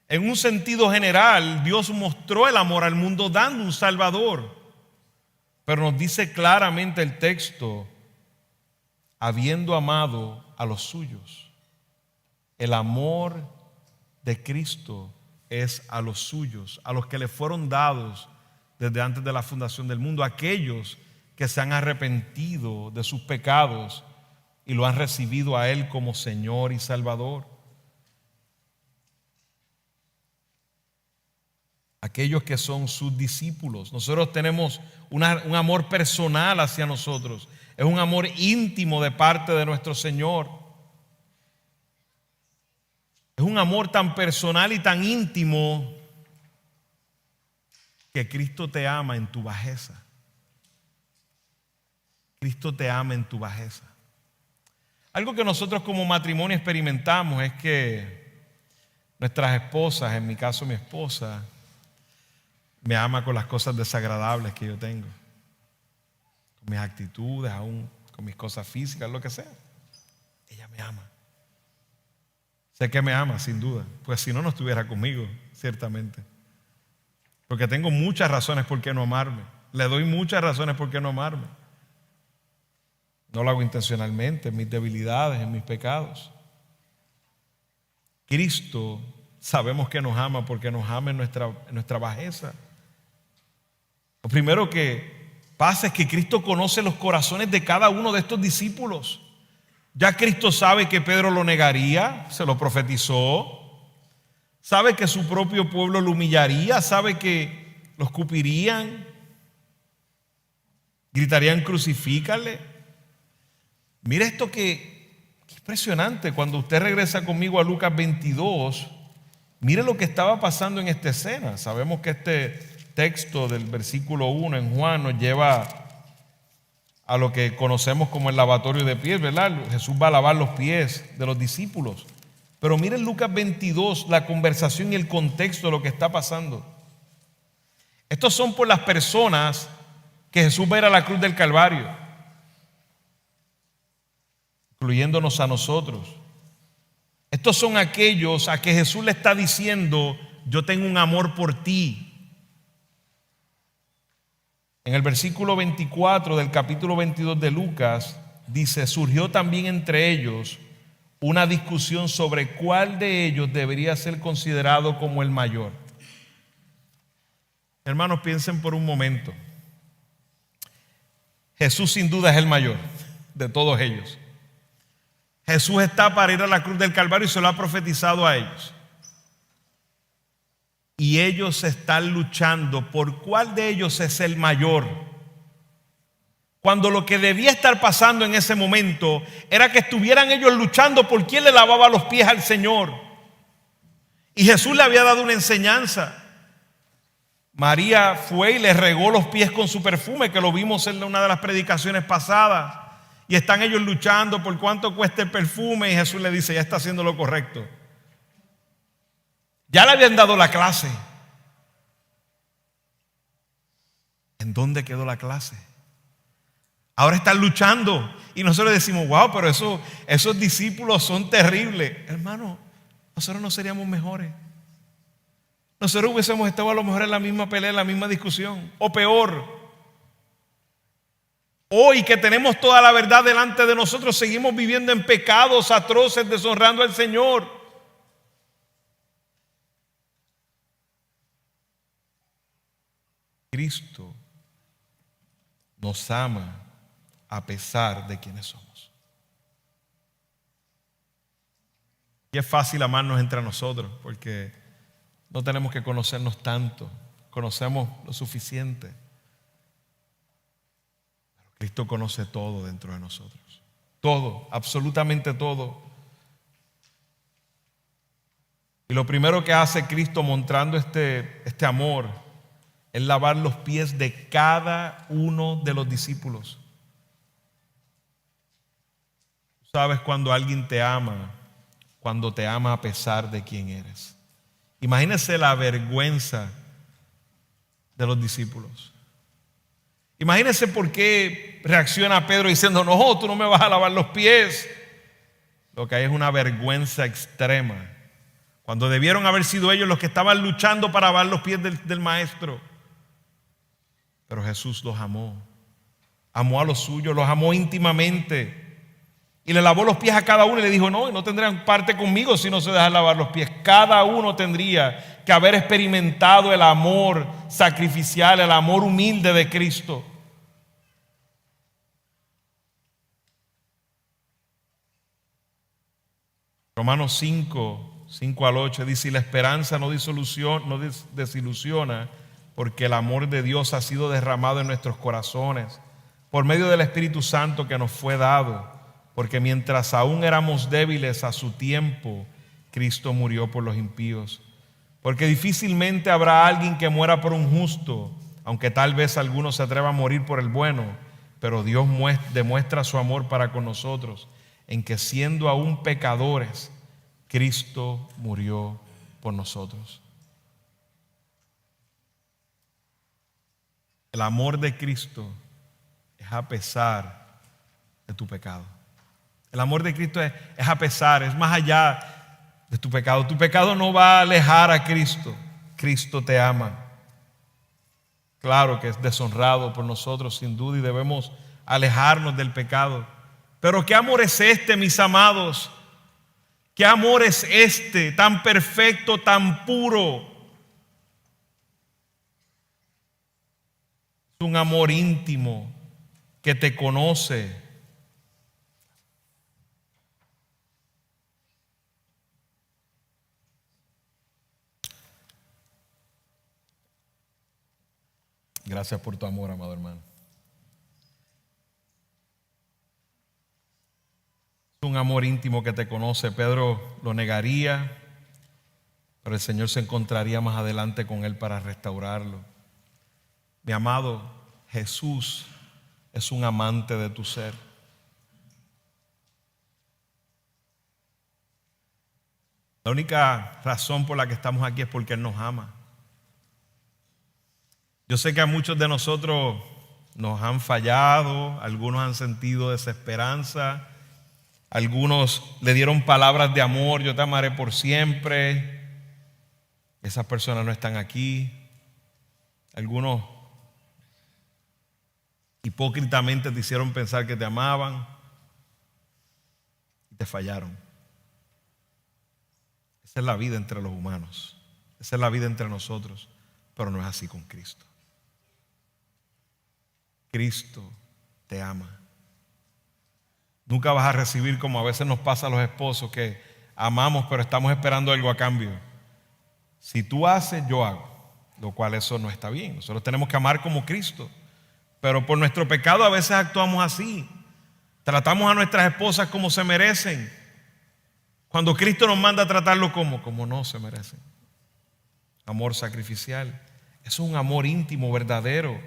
En un sentido general, Dios mostró el amor al mundo dando un Salvador. Pero nos dice claramente el texto: habiendo amado a los suyos. El amor de Cristo es a los suyos, a los que le fueron dados desde antes de la fundación del mundo, aquellos que se han arrepentido de sus pecados y lo han recibido a Él como Señor y Salvador. Aquellos que son sus discípulos. Nosotros tenemos un amor personal hacia nosotros. Es un amor íntimo de parte de nuestro Señor. Es un amor tan personal y tan íntimo que Cristo te ama en tu bajeza. Cristo te ama en tu bajeza. Algo que nosotros como matrimonio experimentamos es que nuestras esposas, en mi caso mi esposa, me ama con las cosas desagradables que yo tengo, con mis actitudes, aún con mis cosas físicas, lo que sea. Ella me ama. Sé que me ama, sin duda, pues si no, no estuviera conmigo, ciertamente. Porque tengo muchas razones por qué no amarme. Le doy muchas razones por qué no amarme. No lo hago intencionalmente, en mis debilidades, en mis pecados. Cristo sabemos que nos ama porque nos ama en nuestra bajeza. Lo primero que pasa es que Cristo conoce los corazones de cada uno de estos discípulos. Ya Cristo sabe que Pedro lo negaría, se lo profetizó. Sabe que su propio pueblo lo humillaría, sabe que lo escupirían, gritarían crucifícale. Mira esto que impresionante. Cuando usted regresa conmigo a Lucas 22, mire lo que estaba pasando en esta escena. Sabemos que este texto del versículo 1 en Juan nos lleva a lo que conocemos como el lavatorio de pies, ¿verdad? Jesús va a lavar los pies de los discípulos. Pero miren Lucas 22, la conversación y el contexto de lo que está pasando. Estos son por las personas que Jesús va a ir a la cruz del Calvario, incluyéndonos a nosotros. Estos son aquellos a que Jesús le está diciendo: yo tengo un amor por ti. En el versículo 24 del capítulo 22 de Lucas dice: surgió también entre ellos una discusión sobre cuál de ellos debería ser considerado como el mayor. Hermanos, piensen por un momento. Jesús sin duda es el mayor de todos ellos. Jesús está para ir a la cruz del Calvario y se lo ha profetizado a ellos. Y ellos están luchando por cuál de ellos es el mayor. Cuando lo que debía estar pasando en ese momento era que estuvieran ellos luchando por quién le lavaba los pies al Señor. Y Jesús le había dado una enseñanza. María fue y le regó los pies con su perfume, que lo vimos en una de las predicaciones pasadas. Y están ellos luchando por cuánto cuesta el perfume, y Jesús le dice: ya está haciendo lo correcto. Ya le habían dado la clase. ¿En dónde quedó la clase? Ahora están luchando. Y nosotros decimos: wow, pero esos discípulos son terribles. Hermano, nosotros no seríamos mejores. Nosotros hubiésemos estado a lo mejor en la misma pelea, en la misma discusión, o peor. Hoy que tenemos toda la verdad delante de nosotros, seguimos viviendo en pecados atroces, deshonrando al Señor. Cristo nos ama a pesar de quienes somos. Y es fácil amarnos entre nosotros porque no tenemos que conocernos tanto, conocemos lo suficiente. Cristo conoce todo dentro de nosotros. Todo, absolutamente todo. Y lo primero que hace Cristo mostrando este amor es lavar los pies de cada uno de los discípulos. Sabes cuando alguien te ama, cuando te ama a pesar de quién eres. Imagínese la vergüenza de los discípulos. Imagínense por qué reacciona Pedro diciendo: no, tú no me vas a lavar los pies. Lo que hay es una vergüenza extrema, cuando debieron haber sido ellos los que estaban luchando para lavar los pies del maestro. Pero Jesús los amó, amó a los suyos, los amó íntimamente, y le lavó los pies a cada uno y le dijo: no tendrán parte conmigo si no se dejan lavar los pies. Cada uno tendría que haber experimentado el amor sacrificial, el amor humilde de Cristo. Romanos 5 al 8 dice: y la esperanza no desilusiona, porque el amor de Dios ha sido derramado en nuestros corazones por medio del Espíritu Santo que nos fue dado. Porque mientras aún éramos débiles, a su tiempo Cristo murió por los impíos. Porque difícilmente habrá alguien que muera por un justo, aunque tal vez alguno se atreva a morir por el bueno, pero Dios demuestra su amor para con nosotros, en que siendo aún pecadores, Cristo murió por nosotros. El amor de Cristo es a pesar de tu pecado. El amor de Cristo es a pesar, es más allá de tu pecado. Tu pecado no va a alejar a Cristo. Cristo te ama. Claro que es deshonrado por nosotros, sin duda, y debemos alejarnos del pecado. Pero ¿qué amor es este, mis amados? ¿Qué amor es este, tan perfecto, tan puro? Es un amor íntimo que te conoce. Gracias por tu amor, amado hermano. Es un amor íntimo que te conoce. Pedro lo negaría, pero el Señor se encontraría más adelante con él para restaurarlo. Mi amado, Jesús es un amante de tu ser. La única razón por la que estamos aquí es porque Él nos ama. Yo sé que a muchos de nosotros nos han fallado, algunos han sentido desesperanza, algunos le dieron palabras de amor, yo te amaré por siempre. Esas personas no están aquí. Algunos hipócritamente te hicieron pensar que te amaban y te fallaron. Esa es la vida entre los humanos. Esa es la vida entre nosotros, pero no es así con Cristo. Cristo te ama. Nunca vas a recibir como a veces nos pasa a los esposos que amamos pero estamos esperando algo a cambio. Si tú haces, yo hago, lo cual eso no está bien. Nosotros tenemos que amar como Cristo, pero por nuestro pecado a veces actuamos así. Tratamos a nuestras esposas como se merecen, cuando Cristo nos manda a tratarlo como no se merecen. Amor sacrificial. Eso es un amor íntimo, verdadero.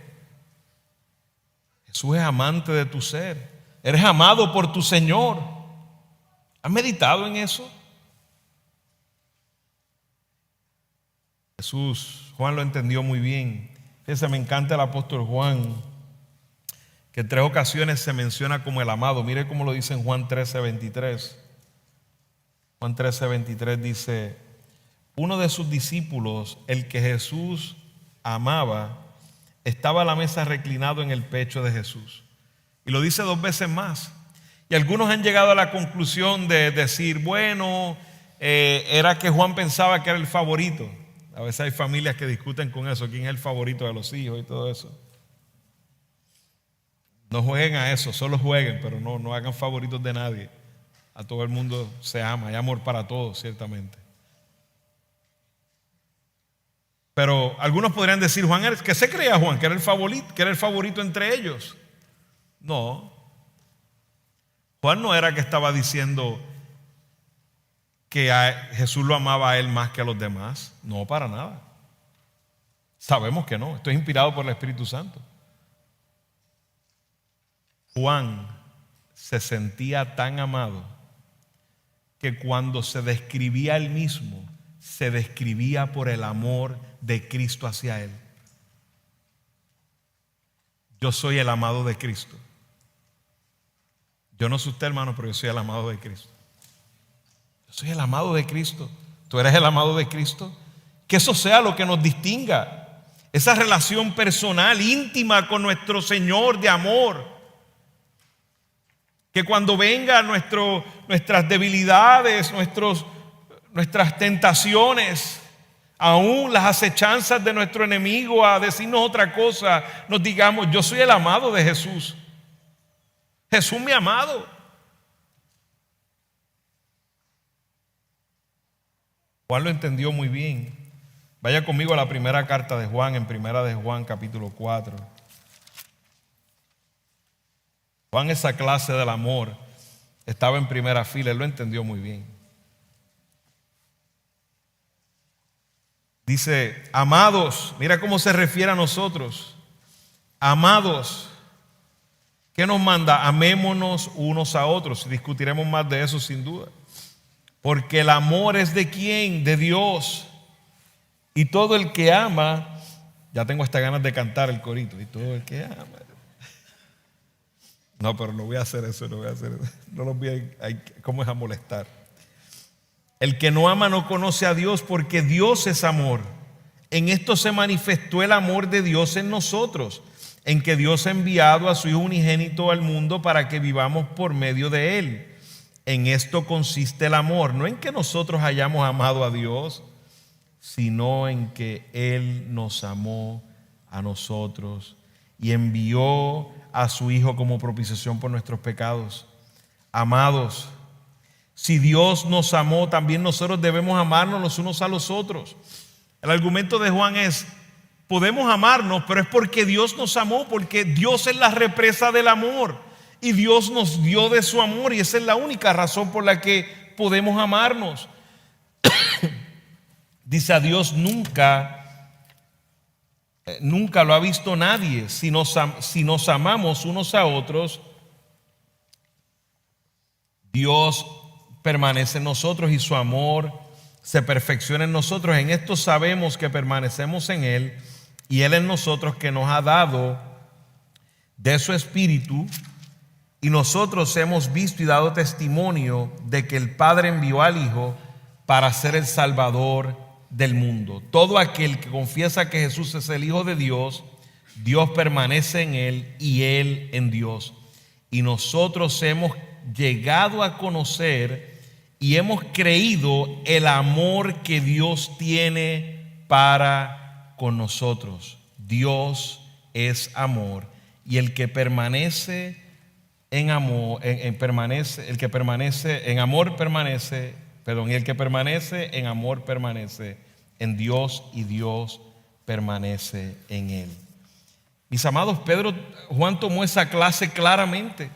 Jesús es amante de tu ser. Eres amado por tu Señor. ¿Has meditado en eso? Juan lo entendió muy bien. Fíjense, me encanta el apóstol Juan, que en 3 ocasiones se menciona como el amado. Mire cómo lo dice en Juan 13:23. Juan 13:23 dice: uno de sus discípulos, el que Jesús amaba, estaba a la mesa reclinado en el pecho de Jesús. Y lo dice 2 veces más. Y algunos han llegado a la conclusión de decir, bueno, era que Juan pensaba que era el favorito. A veces hay familias que discuten con eso, quién es el favorito de los hijos y todo eso. No jueguen a eso, solo jueguen, pero no hagan favoritos de nadie. A todo el mundo se ama, hay amor para todos, ciertamente. Pero algunos podrían decir, Juan, ¿qué se creía Juan? Que era el favorito entre ellos. No. Juan no era que estaba diciendo que Jesús lo amaba a él más que a los demás. No, para nada. Sabemos que no. Esto es inspirado por el Espíritu Santo. Juan se sentía tan amado que cuando se describía a él mismo, se describía por el amor de Cristo hacia él. Yo soy el amado de Cristo. Yo no soy usted, hermano, pero yo soy el amado de Cristo. Yo soy el amado de Cristo. ¿Tú eres el amado de Cristo? Que eso sea lo que nos distinga. Esa relación personal, íntima con nuestro Señor de amor. Que cuando vengan nuestras debilidades, nuestras tentaciones, aún las acechanzas de nuestro enemigo a decirnos otra cosa, nos digamos, yo soy el amado de Jesús. Jesús mi amado. Juan lo entendió muy bien. Vaya conmigo a la primera carta de Juan, en primera de Juan capítulo 4. Juan, esa clase del amor, estaba en primera fila, él lo entendió muy bien. Dice, amados, mira cómo se refiere a nosotros. Amados, ¿qué nos manda? Amémonos unos a otros. Discutiremos más de eso sin duda. Porque el amor es ¿de quién? De Dios. Y todo el que ama, ya tengo hasta ganas de cantar el corito. Y todo el que ama. No, pero no voy a hacer eso, no voy a hacer eso. No los voy ¿cómo es a molestar? El que no ama no conoce a Dios, porque Dios es amor. En esto se manifestó el amor de Dios en nosotros, en que Dios ha enviado a su Hijo unigénito al mundo para que vivamos por medio de Él. En esto consiste el amor, no en que nosotros hayamos amado a Dios, sino en que Él nos amó a nosotros y envió a su Hijo como propiciación por nuestros pecados. Amados, si Dios nos amó, también nosotros debemos amarnos los unos a los otros. El argumento de Juan es, podemos amarnos, pero es porque Dios nos amó, porque Dios es la represa del amor y Dios nos dio de su amor, y esa es la única razón por la que podemos amarnos. Dice, a Dios nunca lo ha visto nadie. Si nos amamos unos a otros, Dios permanece en nosotros y su amor se perfecciona en nosotros. En esto sabemos que permanecemos en Él y Él en nosotros, que nos ha dado de su Espíritu. Y nosotros hemos visto y dado testimonio de que el Padre envió al Hijo para ser el Salvador del mundo. Todo aquel que confiesa que Jesús es el Hijo de Dios, Dios permanece en Él y Él en Dios. Y nosotros hemos llegado a conocer y hemos creído el amor que Dios tiene para con nosotros. Dios es amor, y el que permanece en amor, el que permanece en amor permanece, y el que permanece en amor permanece en Dios, y Dios permanece en él. Mis amados, Juan tomó esa clase claramente.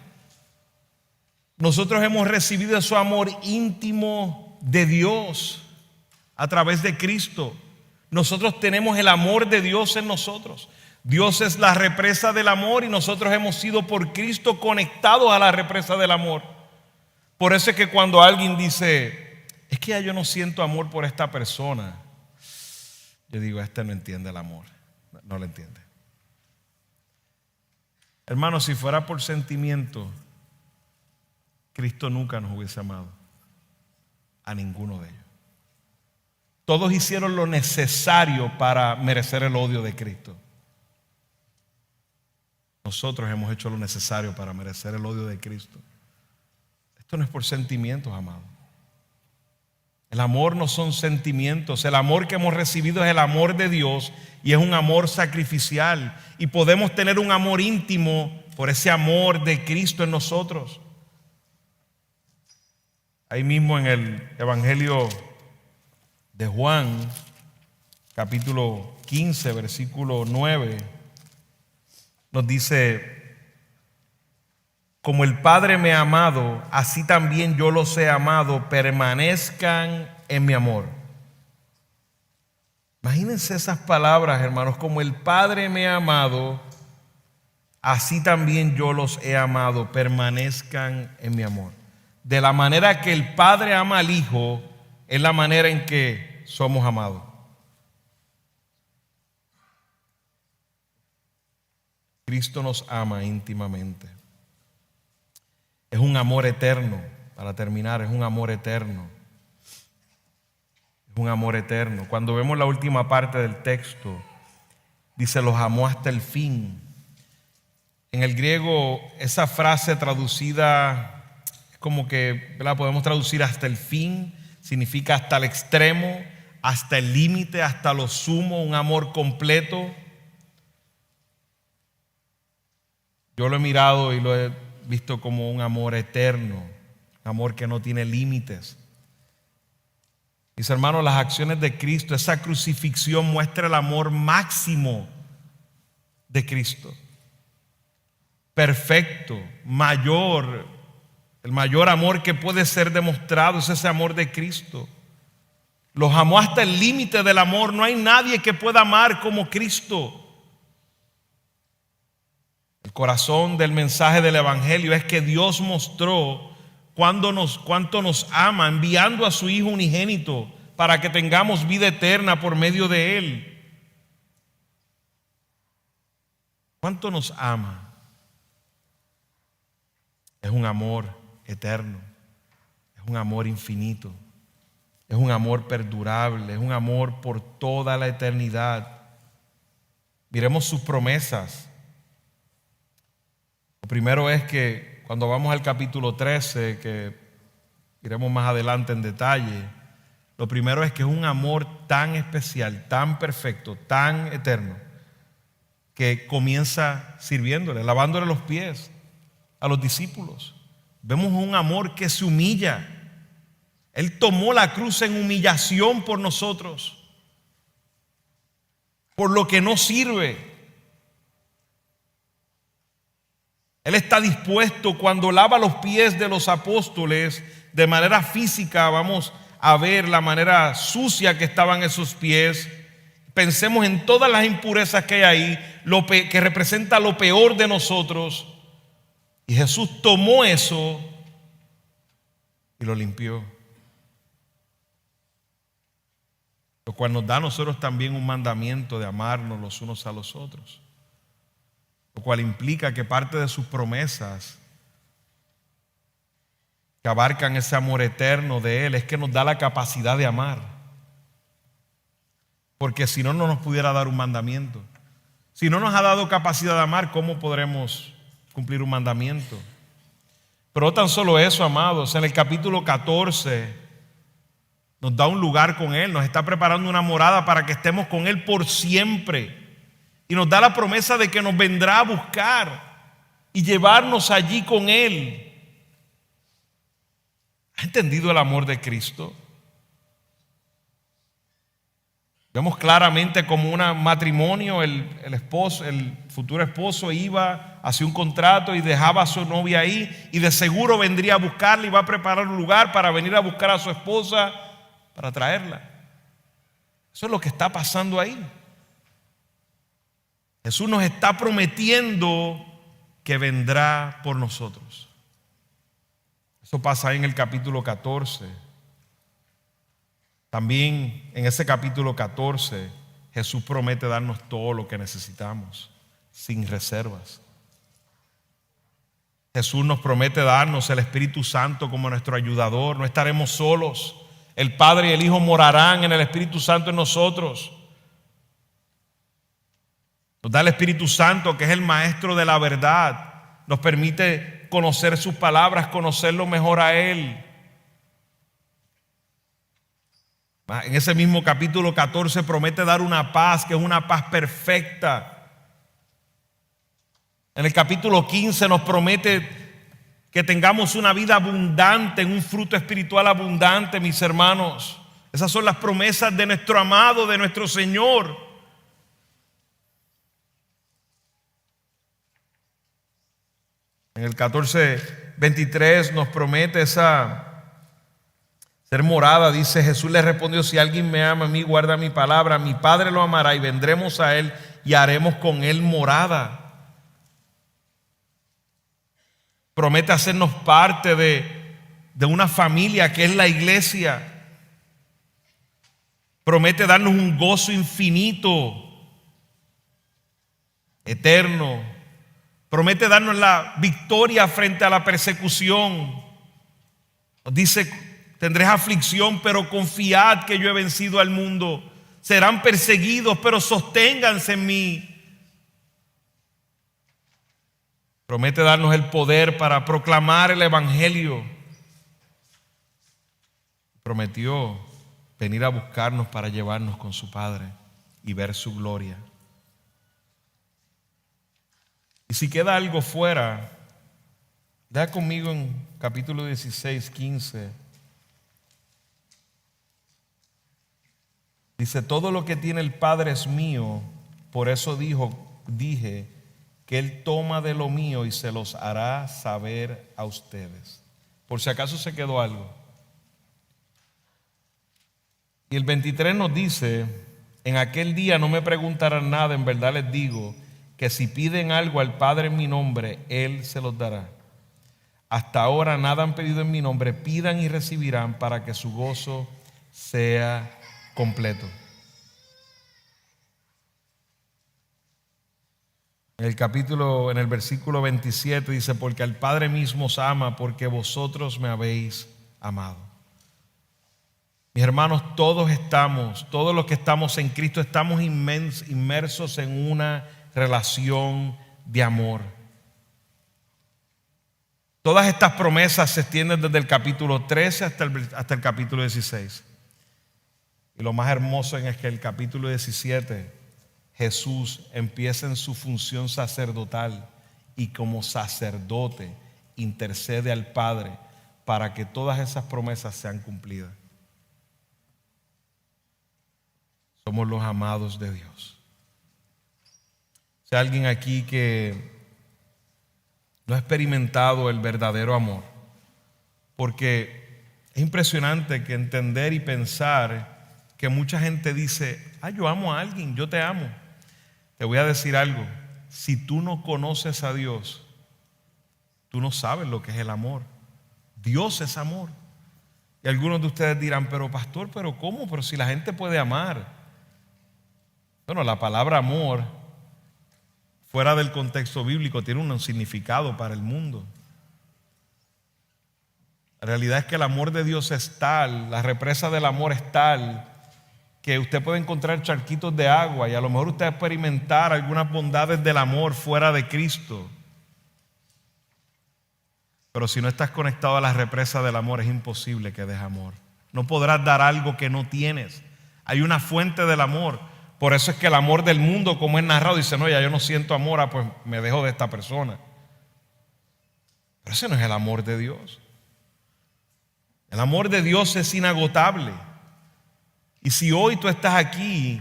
Nosotros hemos recibido su amor íntimo de Dios a través de Cristo. Nosotros tenemos el amor de Dios en nosotros. Dios es la represa del amor y nosotros hemos sido por Cristo conectados a la represa del amor. Por eso es que cuando alguien dice, es que ya yo no siento amor por esta persona, yo digo, este no entiende el amor, no lo entiende. Hermanos, si fuera por sentimiento, Cristo nunca nos hubiese amado a ninguno de ellos. Todos hicieron lo necesario para merecer el odio de Cristo. Nosotros hemos hecho lo necesario para merecer el odio de Cristo. Esto no es por sentimientos, amados. El amor no son sentimientos. El amor que hemos recibido es el amor de Dios, y es un amor sacrificial. Y podemos tener un amor íntimo por ese amor de Cristo en nosotros. Ahí mismo en el Evangelio de Juan, capítulo 15, versículo 9, nos dice, como el Padre me ha amado, así también yo los he amado, permanezcan en mi amor. Imagínense esas palabras, hermanos, como el Padre me ha amado, así también yo los he amado, permanezcan en mi amor. De la manera que el Padre ama al Hijo, es la manera en que somos amados. Cristo nos ama íntimamente. Es un amor eterno. Para terminar, es un amor eterno. Es un amor eterno. Cuando vemos la última parte del texto, dice, los amó hasta el fin. En el griego, esa frase traducida como que la podemos traducir hasta el fin, significa hasta el extremo, hasta el límite, hasta lo sumo, un amor completo. Yo lo he mirado y lo he visto como un amor eterno, un amor que no tiene límites. Mis hermanos, las acciones de Cristo, esa crucifixión muestra el amor máximo de Cristo. Perfecto, mayor. El mayor amor que puede ser demostrado es ese amor de Cristo. Los amó hasta el límite del amor. No hay nadie que pueda amar como Cristo. El corazón del mensaje del Evangelio es que Dios mostró cuánto nos ama, enviando a su Hijo unigénito para que tengamos vida eterna por medio de Él. ¿Cuánto nos ama? Es un amor eterno, es un amor infinito, es un amor perdurable, es un amor por toda la eternidad. Miremos sus promesas. Lo primero es que cuando vamos al capítulo 13, que iremos más adelante en detalle, lo primero es que es un amor tan especial, tan perfecto, tan eterno, que comienza sirviéndole, lavándole los pies a los discípulos. Vemos un amor que se humilla. Él tomó la cruz en humillación por nosotros, por lo que no sirve. Él está dispuesto, cuando lava los pies de los apóstoles de manera física, vamos a ver la manera sucia que estaban esos pies. Pensemos en todas las impurezas que hay ahí, que representa lo peor de nosotros. Y Jesús tomó eso y lo limpió. Lo cual nos da a nosotros también un mandamiento de amarnos los unos a los otros. Lo cual implica que parte de sus promesas que abarcan ese amor eterno de Él es que nos da la capacidad de amar. Porque si no, no nos pudiera dar un mandamiento. Si no nos ha dado capacidad de amar, ¿cómo podremos cumplir un mandamiento? Pero no tan solo eso, amados. En el capítulo 14 nos da un lugar con Él, nos está preparando una morada para que estemos con Él por siempre. Y nos da la promesa de que nos vendrá a buscar y llevarnos allí con Él. ¿Ha entendido el amor de Cristo? Vemos claramente como un matrimonio, el futuro esposo iba hacia un contrato y dejaba a su novia ahí, y de seguro vendría a buscarla y va a preparar un lugar para venir a buscar a su esposa para traerla. Eso es lo que está pasando ahí. Jesús nos está prometiendo que vendrá por nosotros. Eso pasa ahí en el capítulo 14. También en ese capítulo 14 Jesús promete darnos todo lo que necesitamos, sin reservas. Jesús nos promete darnos el Espíritu Santo como nuestro ayudador. No estaremos solos. El Padre y el Hijo morarán en el Espíritu Santo en nosotros. Nos da el Espíritu Santo, que es el maestro de la verdad. Nos permite conocer sus palabras, conocerlo mejor a Él. En ese mismo capítulo 14 promete dar una paz, que es una paz perfecta. En el capítulo 15 nos promete que tengamos una vida abundante, un fruto espiritual abundante, mis hermanos. Esas son las promesas de nuestro amado, de nuestro Señor. En el 14:23 nos promete ser morada. Dice: Jesús le respondió: si alguien me ama a mí, guarda mi palabra, mi Padre lo amará y vendremos a Él y haremos con Él morada. Promete hacernos parte de una familia que es la iglesia. Promete darnos un gozo infinito, eterno. Promete darnos la victoria frente a la persecución. Nos dice: tendréis aflicción, pero confiad que yo he vencido al mundo. Serán perseguidos, pero sosténganse en mí. Promete darnos el poder para proclamar el Evangelio. Prometió venir a buscarnos para llevarnos con su Padre y ver su gloria. Y si queda algo fuera, lea conmigo en capítulo 16, 15. Dice: todo lo que tiene el Padre es mío, por eso dije que Él toma de lo mío y se los hará saber a ustedes. Por si acaso se quedó algo. Y el 23 nos dice: en aquel día no me preguntarán nada, en verdad les digo, que si piden algo al Padre en mi nombre, Él se los dará. Hasta ahora nada han pedido en mi nombre, pidan y recibirán para que su gozo sea completo. En el versículo 27 dice: porque al Padre mismo os ama, porque vosotros me habéis amado. Mis hermanos, todos los que estamos en Cristo, estamos inmersos en una relación de amor. Todas estas promesas se extienden desde el capítulo 13 hasta el capítulo 16. Y lo más hermoso es que el capítulo 17, Jesús empieza en su función sacerdotal y como sacerdote intercede al Padre para que todas esas promesas sean cumplidas. Somos los amados de Dios. Si hay alguien aquí que no ha experimentado el verdadero amor, porque es impresionante que entender y pensar que mucha gente dice: yo amo a alguien, yo te amo. Te voy a decir algo: si tú no conoces a Dios, tú no sabes lo que es el amor. Dios es amor. Y algunos de ustedes dirán: pero pastor, ¿pero cómo? Pero si la gente puede amar. Bueno, la palabra amor, fuera del contexto bíblico, tiene un significado para el mundo. La realidad es que el amor de Dios es tal, la represa del amor es tal, que usted puede encontrar charquitos de agua y a lo mejor usted va a experimentar algunas bondades del amor fuera de Cristo. Pero si no estás conectado a la represa del amor, es imposible que des amor. No podrás dar algo que no tienes. Hay una fuente del amor. Por eso es que el amor del mundo, como es narrado, dice: no, ya yo no siento amor, pues me dejo de esta persona. Pero ese no es el amor de Dios. El amor de Dios es inagotable. Y si hoy tú estás aquí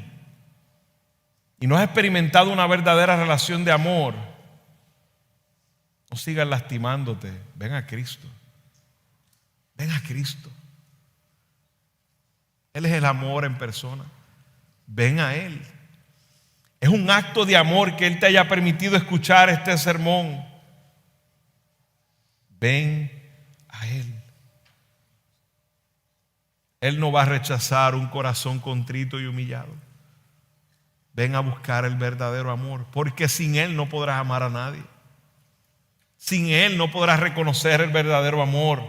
y no has experimentado una verdadera relación de amor, no sigas lastimándote. Ven a Cristo. Ven a Cristo. Él es el amor en persona. Ven a Él. Es un acto de amor que Él te haya permitido escuchar este sermón. Ven a Él. Él no va a rechazar un corazón contrito y humillado. Ven a buscar el verdadero amor, porque sin Él no podrás amar a nadie. Sin Él no podrás reconocer el verdadero amor.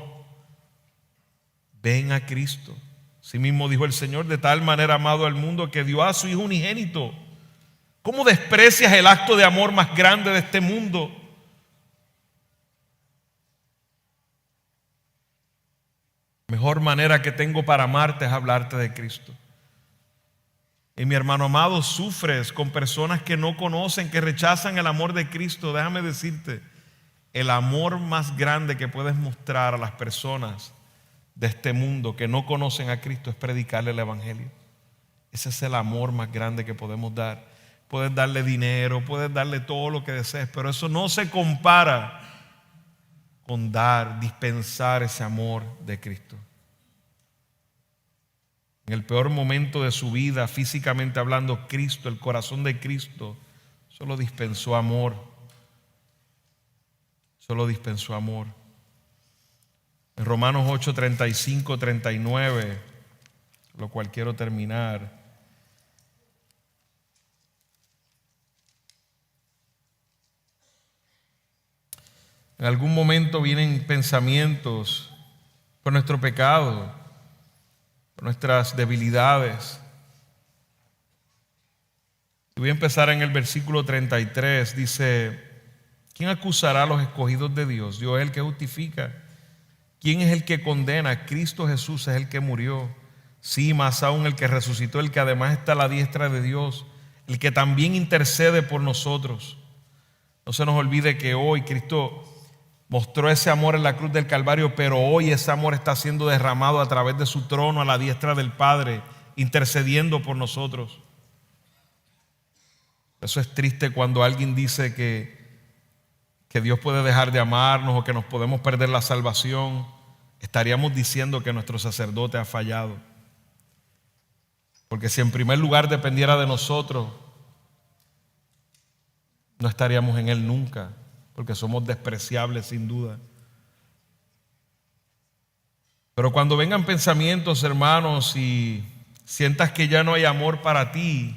Ven a Cristo. Así mismo dijo el Señor: de tal manera amado al mundo que dio a su Hijo unigénito. ¿Cómo desprecias el acto de amor más grande de este mundo? La mejor manera que tengo para amarte es hablarte de Cristo. Y mi hermano amado, sufres con personas que no conocen, que rechazan el amor de Cristo. Déjame decirte, el amor más grande que puedes mostrar a las personas de este mundo que no conocen a Cristo es predicarle el evangelio. Ese es el amor más grande que podemos dar. Puedes darle dinero, puedes darle todo lo que desees, pero eso no se compara con dispensar ese amor de Cristo. En el peor momento de su vida, físicamente hablando, Cristo, el corazón de Cristo, solo dispensó amor. Solo dispensó amor. En Romanos 8, 35, 39, lo cual quiero terminar. En algún momento vienen pensamientos por nuestro pecado, por nuestras debilidades. Y voy a empezar en el versículo 33. Dice: ¿quién acusará a los escogidos de Dios? Dios es el que justifica. ¿Quién es el que condena? Cristo Jesús es el que murió. Sí, más aún el que resucitó, el que además está a la diestra de Dios, el que también intercede por nosotros. No se nos olvide que hoy Cristo mostró ese amor en la cruz del Calvario, pero hoy ese amor está siendo derramado a través de su trono a la diestra del Padre, intercediendo por nosotros. Eso es triste cuando alguien dice que Dios puede dejar de amarnos o que nos podemos perder la salvación. Estaríamos diciendo que nuestro sacerdote ha fallado. Porque si en primer lugar dependiera de nosotros, no estaríamos en Él nunca, porque somos despreciables sin duda. Pero cuando vengan pensamientos, hermanos, y sientas que ya no hay amor para ti,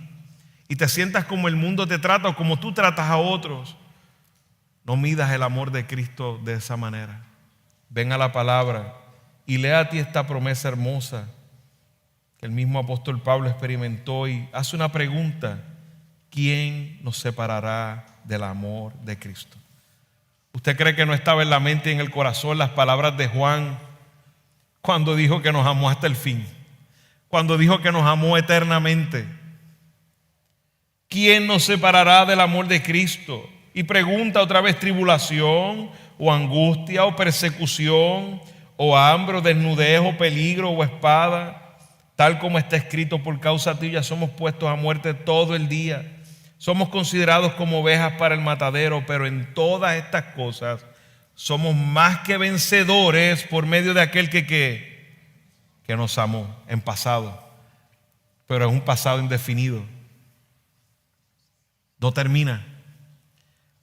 y te sientas como el mundo te trata o como tú tratas a otros, no midas el amor de Cristo de esa manera. Ven a la palabra y lea a ti esta promesa hermosa que el mismo apóstol Pablo experimentó y hace una pregunta: ¿quién nos separará del amor de Cristo? ¿Usted cree que no estaba en la mente y en el corazón las palabras de Juan cuando dijo que nos amó hasta el fin? Cuando dijo que nos amó eternamente. ¿Quién nos separará del amor de Cristo? Y pregunta otra vez: tribulación o angustia o persecución o hambre o desnudez o peligro o espada. Tal como está escrito, por causa tuya somos puestos a muerte todo el día. Somos considerados como ovejas para el matadero, pero en todas estas cosas somos más que vencedores por medio de aquel que nos amó en pasado. Pero es un pasado indefinido. No termina.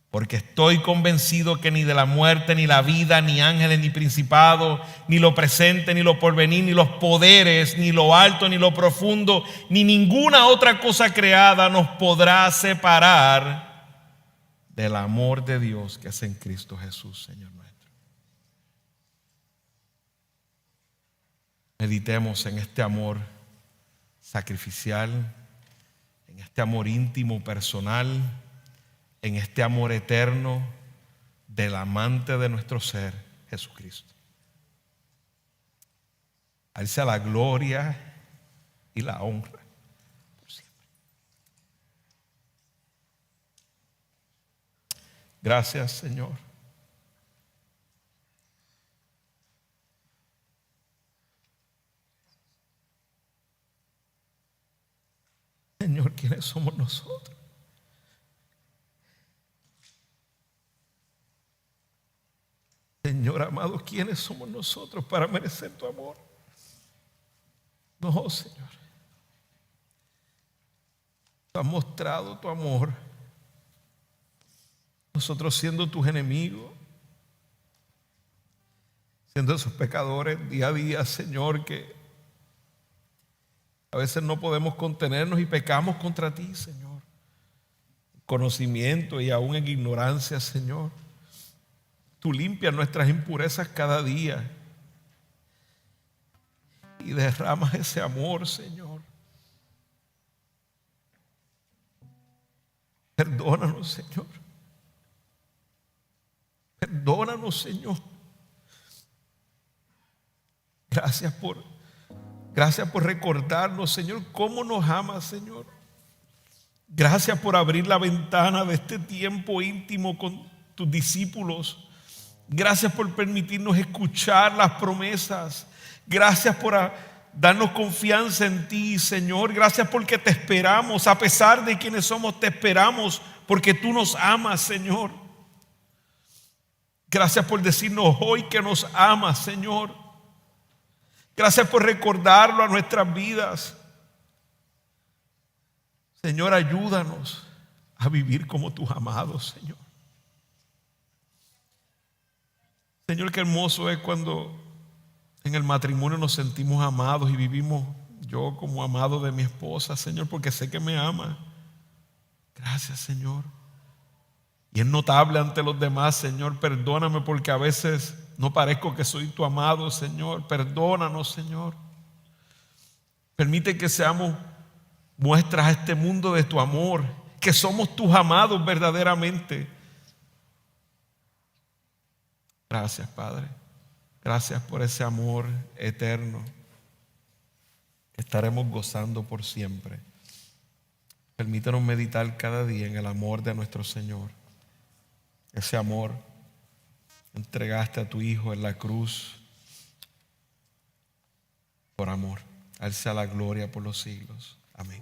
Porque estoy convencido que ni de la muerte, ni la vida, ni ángeles, ni principados, ni lo presente, ni lo porvenir, ni los poderes, ni lo alto, ni lo profundo, ni ninguna otra cosa creada nos podrá separar del amor de Dios que es en Cristo Jesús, Señor nuestro. Meditemos en este amor sacrificial, en este amor íntimo, personal, en este amor eterno del amante de nuestro ser, Jesucristo. A Él sea la gloria y la honra por siempre. Gracias, Señor. Señor, ¿quiénes somos nosotros? Señor amado, ¿quiénes somos nosotros para merecer tu amor? No, Señor. Tú has mostrado tu amor. Nosotros siendo tus enemigos, siendo esos pecadores día a día, Señor, que a veces no podemos contenernos y pecamos contra ti, Señor. Conocimiento y aún en ignorancia, Señor. Tú limpias nuestras impurezas cada día y derramas ese amor, Señor. Perdónanos, Señor. Perdónanos, Señor. Gracias por recordarnos, Señor, cómo nos amas, Señor. Gracias por abrir la ventana de este tiempo íntimo con tus discípulos. Gracias por permitirnos escuchar las promesas. Gracias por darnos confianza en ti, Señor. Gracias porque te esperamos. A pesar de quienes somos, te esperamos porque tú nos amas, Señor. Gracias por decirnos hoy que nos amas, Señor. Gracias por recordarlo a nuestras vidas. Señor, ayúdanos a vivir como tus amados, Señor. Señor, qué hermoso es cuando en el matrimonio nos sentimos amados y vivimos yo como amado de mi esposa, Señor, porque sé que me ama. Gracias, Señor. Y es notable ante los demás, Señor. Perdóname porque a veces no parezco que soy tu amado, Señor. Perdónanos, Señor. Permite que seamos muestras a este mundo de tu amor, que somos tus amados verdaderamente. Gracias, Padre. Gracias por ese amor eterno que estaremos gozando por siempre. Permítanos meditar cada día en el amor de nuestro Señor. Ese amor entregaste a tu Hijo en la cruz por amor. A Él sea la gloria por los siglos. Amén.